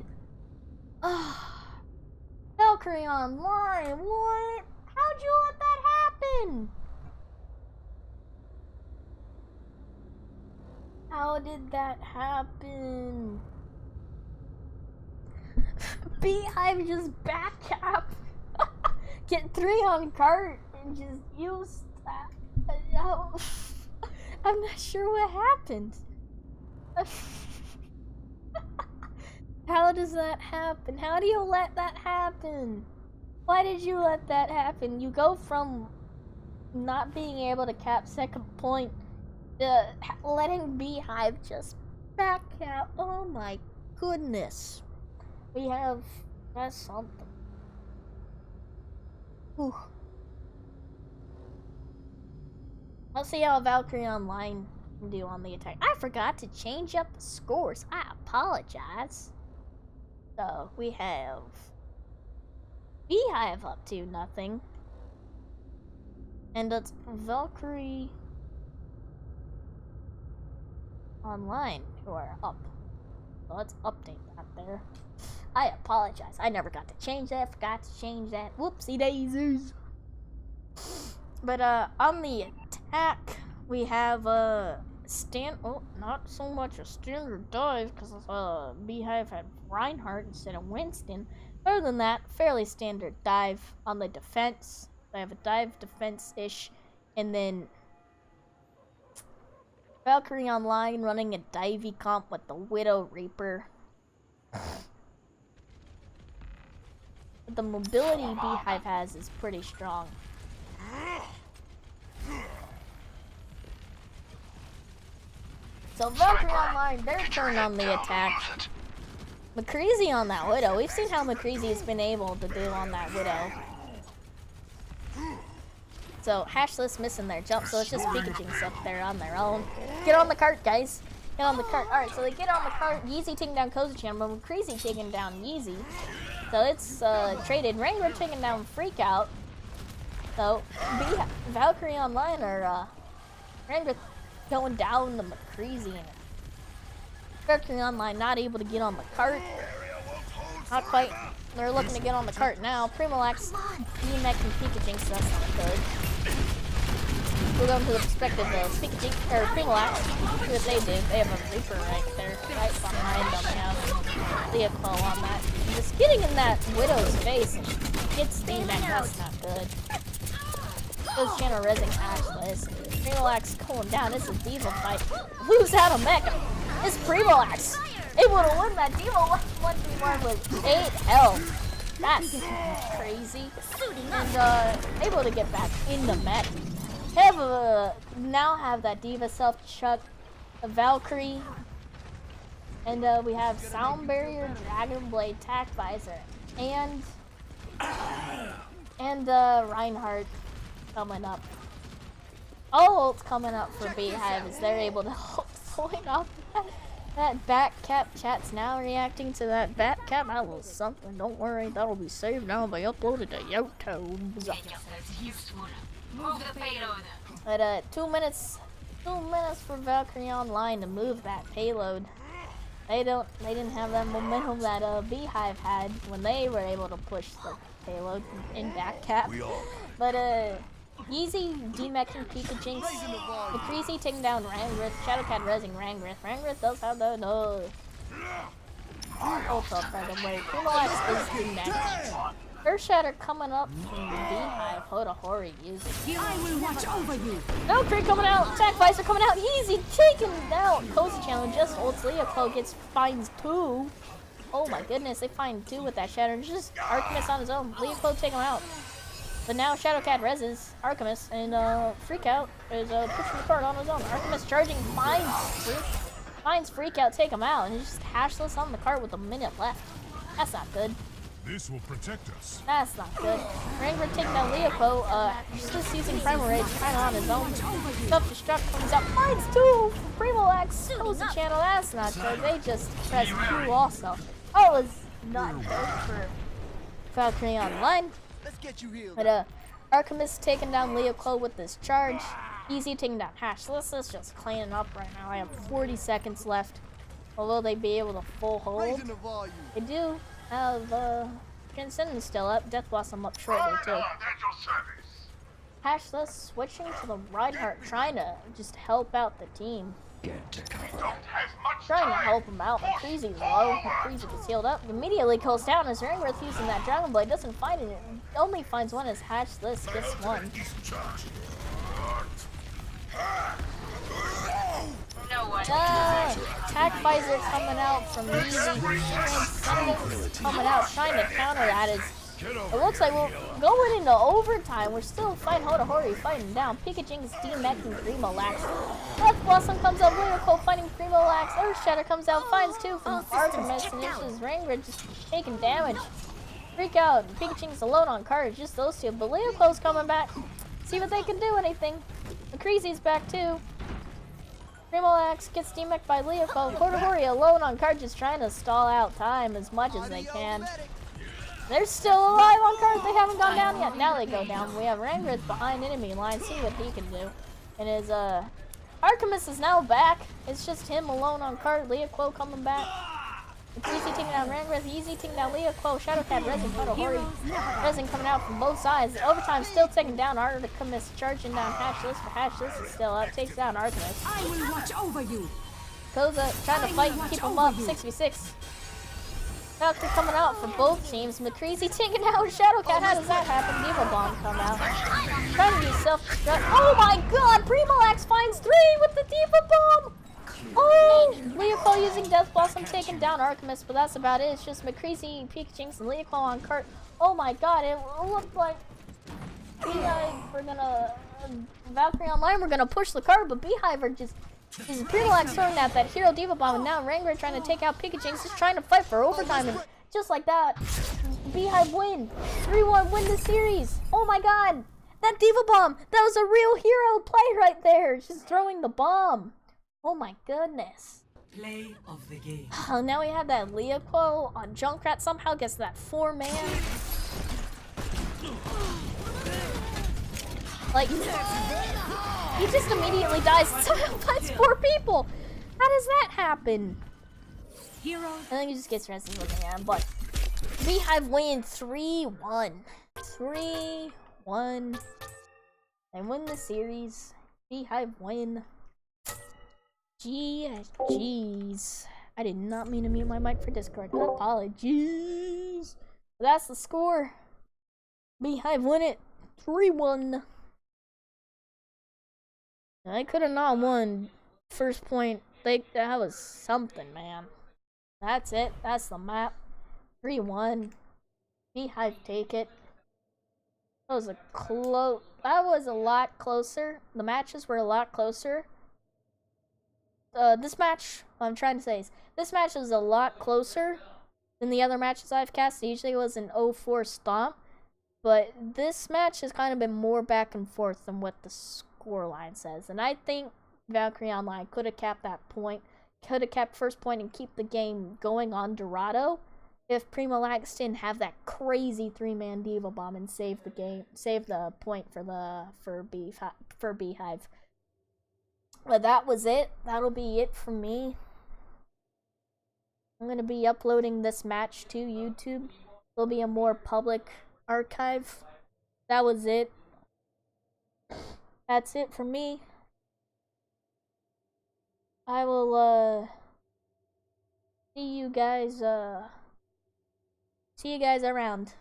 Valkyrie Online, what? How'd you let that happen? How did that happen? Beehive just backcap. Get 3 on cart and just use that. I'm not sure what happened. How does that happen? How do you let that happen? Why did you let that happen? You go from not being able to cap second point to letting Beehive just back out. Oh my goodness. That's something. Whew. Let's see how Valkyrie Online can do on the attack. I forgot to change up the scores. I apologize. So we have Beehive up to nothing. And it's Valkyrie Online who are up. So let's update that there. I apologize. I never got to change that. Forgot to change that. Whoopsie daisies. But on the attack, we have not so much a standard dive because Beehive had Reinhardt instead of Winston. Other than that, fairly standard dive. On the defense, I have a dive defense-ish, and then Valkyrie Online running a divey comp with the Widow Reaper. But the mobility Beehive has is pretty strong. So Valkyrie Online, their turn on the attack. McCreasy on that Widow. We've seen how McCreasy has been able to do on that Widow. So Hashless missing their jump, so it's just Pikachu's up there on their own. Get on the cart, guys. Get on the cart. Alright, so they get on the cart. Yeezy taking down Kozachan, but McCreasy taking down Yeezy. So it's traded. Wrangler taking down Freakout. So Valkyrie Online are Wrangler going down the McCreasy. Valkyrie Online not able to get on the cart. Not quite. They're looking to get on the cart now. Primalax, DMX, and Pikachu, so that's not good. We're going to the perspective of Pikachu, or Primalax. See what they do. They have a Reaper right there, right behind them. They have Leopold on that. And just getting in that Widow's face and gets DMX, that's not good. Those channel rezzing Ashless. Primalax going down. This is a Diva fight. Who's out of Mecha? It's Primalax. Able to win that Diva 1v1 with 8 health. That's crazy. And able to get back in the mech. Now have that Diva self-chuck, a Valkyrie, and we have Sound Barrier, Dragon Blade, Tack Visor, and Reinhardt coming up. All ults coming up for Beehive as they're able to point off that back cap. Chat's now reacting to that back cap. That was something. Don't worry, that'll be saved now. They uploaded to YouTube. Useful. Move the payload. At 2 minutes 2 minutes for Valkyrie Online to move that payload. They didn't have that momentum that Beehive had when they were able to push the payload in back cap. But Yeezy demeching Pika Jinx, McCreasy taking down Rangrith, Shadowcat resing Rangrith. Rangrith does have the ult up by the way. Kumalax is demeching. Earth Shatter coming up from the Beehive. Hodahori using. I will watch over you. Valkyrie coming out. Attack Visor coming out. Easy taking down. Cozy Challenge just ults. Leopold finds 2. Oh my goodness, they find 2 with that Shatter. Just Artemis on his own. Leopold take him out. But now Shadowcat reses Artemis and Freakout is pushing the card on his own. Artemis charging, finds Freakout, take him out, and he's just hashless on the card with a minute left. That's not good. This will protect us. That's not good. Rangbird taking down Leopo, just using Primal Rage, kinda on his own. Self-destruct comes out, finds 2! Primalax close the channel, that's not good. They just pressed Q also. That was not good for Valkyrie Online. Let's get you healed. But Artemis taking down Leopo with this charge. Easy taking down Hash. This is just cleaning up right now. I have 40 seconds left. Will they be able to full hold? Raising the volume. They do have Transcendence still up. Death Blossom up shortly too. Hashless switching to the Reinhardt, trying to just help out the team. Trying to help him out. McCreasy's low. McCreasy gets healed up. Immediately kills down as Ringworth using that Dragon Blade. Doesn't find it. Only finds one as Hashless gets one. Attack Visor coming out from Easy. Coming out, trying to counter that is. It looks like we're going into overtime. We're still fighting Hodahori, fighting down. Pikachu is demeching Primalax. Death Blossom comes out, Lyrical fighting Primalax. Earth Shatter comes out, finds 2 from Artemis, and it's just Ringrid just taking damage. Freak out. Pikachu's alone on cards, just those 2. But Leopol's coming back. See if they can do anything. McCreasy's back too. Primalax gets demeched by Leopold. Hodahori alone on card, just trying to stall out time as much as they can. They're still alive on cards. They haven't gone down yet. Now they go down. We have Rangrith behind enemy line. See what he can do. And his Artemis is now back. It's just him alone on card. Leoquo coming back. It's easy taking down Rangrith. Easy taking down Leoquo. Shadowcat resin. Hodahori. Resin coming out from both sides. Overtime still taking down Artemis. Charging down Hashless. But Hashless is still up. Takes down Artemis. I will watch over you. Koza trying to fight and keep him up. 6v6. Valkyrie coming out for both teams. McCreasy taking out Shadowcat. How does that happen? Diva Bomb come out. Trying to do self-destruct. Oh my god! Primalax finds 3 with the Diva Bomb! Oh! Leopold using Death Blossom taking down Artemis, but that's about it. It's just McCreasy, Pikachu, and Leopold on cart. Oh my god, it looked like Valkyrie Online we're gonna push the card, but Beehive are just Primalax throwing out that Hero Diva Bomb, and now Rangrith trying to take out Pikachu, just trying to fight for overtime, and just like that, Beehive win. 3-1 win the series. Oh my god! That Diva Bomb! That was a real hero play right there! Just throwing the bomb. Oh my goodness. Play of the game. Now we have that Leopold on Junkrat somehow gets that 4-man. Like, he just immediately dies and somehow fights 4 people. How does that happen? Hero. I think he just gets rested with the end, but Beehive win 3-1. 3-1. They win the series. Beehive win. Jeez. I did not mean to mute my mic for Discord. Apologies. But that's the score. Beehive win it 3-1. I could have not won first point. That was something, man. That's it. That's the map. 3-1. Beehive take it. That was a lot closer. The matches were a lot closer. This match, what I'm trying to say is, this match is a lot closer than the other matches I've cast. Usually it was an 0-4 stomp, but this match has kind of been more back and forth than what the scoreline says. And I think Valkyrie Online could have kept that point, could have kept first point and keep the game going on Dorado if Primalax didn't have that crazy 3-man Diva Bomb and save the game, save the point for Beehive. But that was it. That'll be it for me. I'm gonna be uploading this match to YouTube. There'll be a more public archive. That was it. That's it for me. I will see you guys around.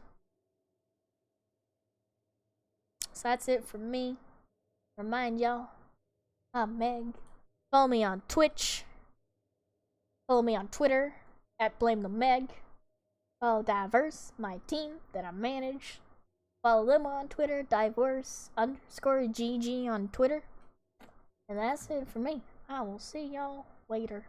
So that's it for me. Remind y'all, I'm Meg. Follow me on Twitch. Follow me on Twitter at BlameTheMeg. Follow Diverse, my team that I manage. Follow them on Twitter, Diverse_GG on Twitter. And that's it for me. I will see y'all later.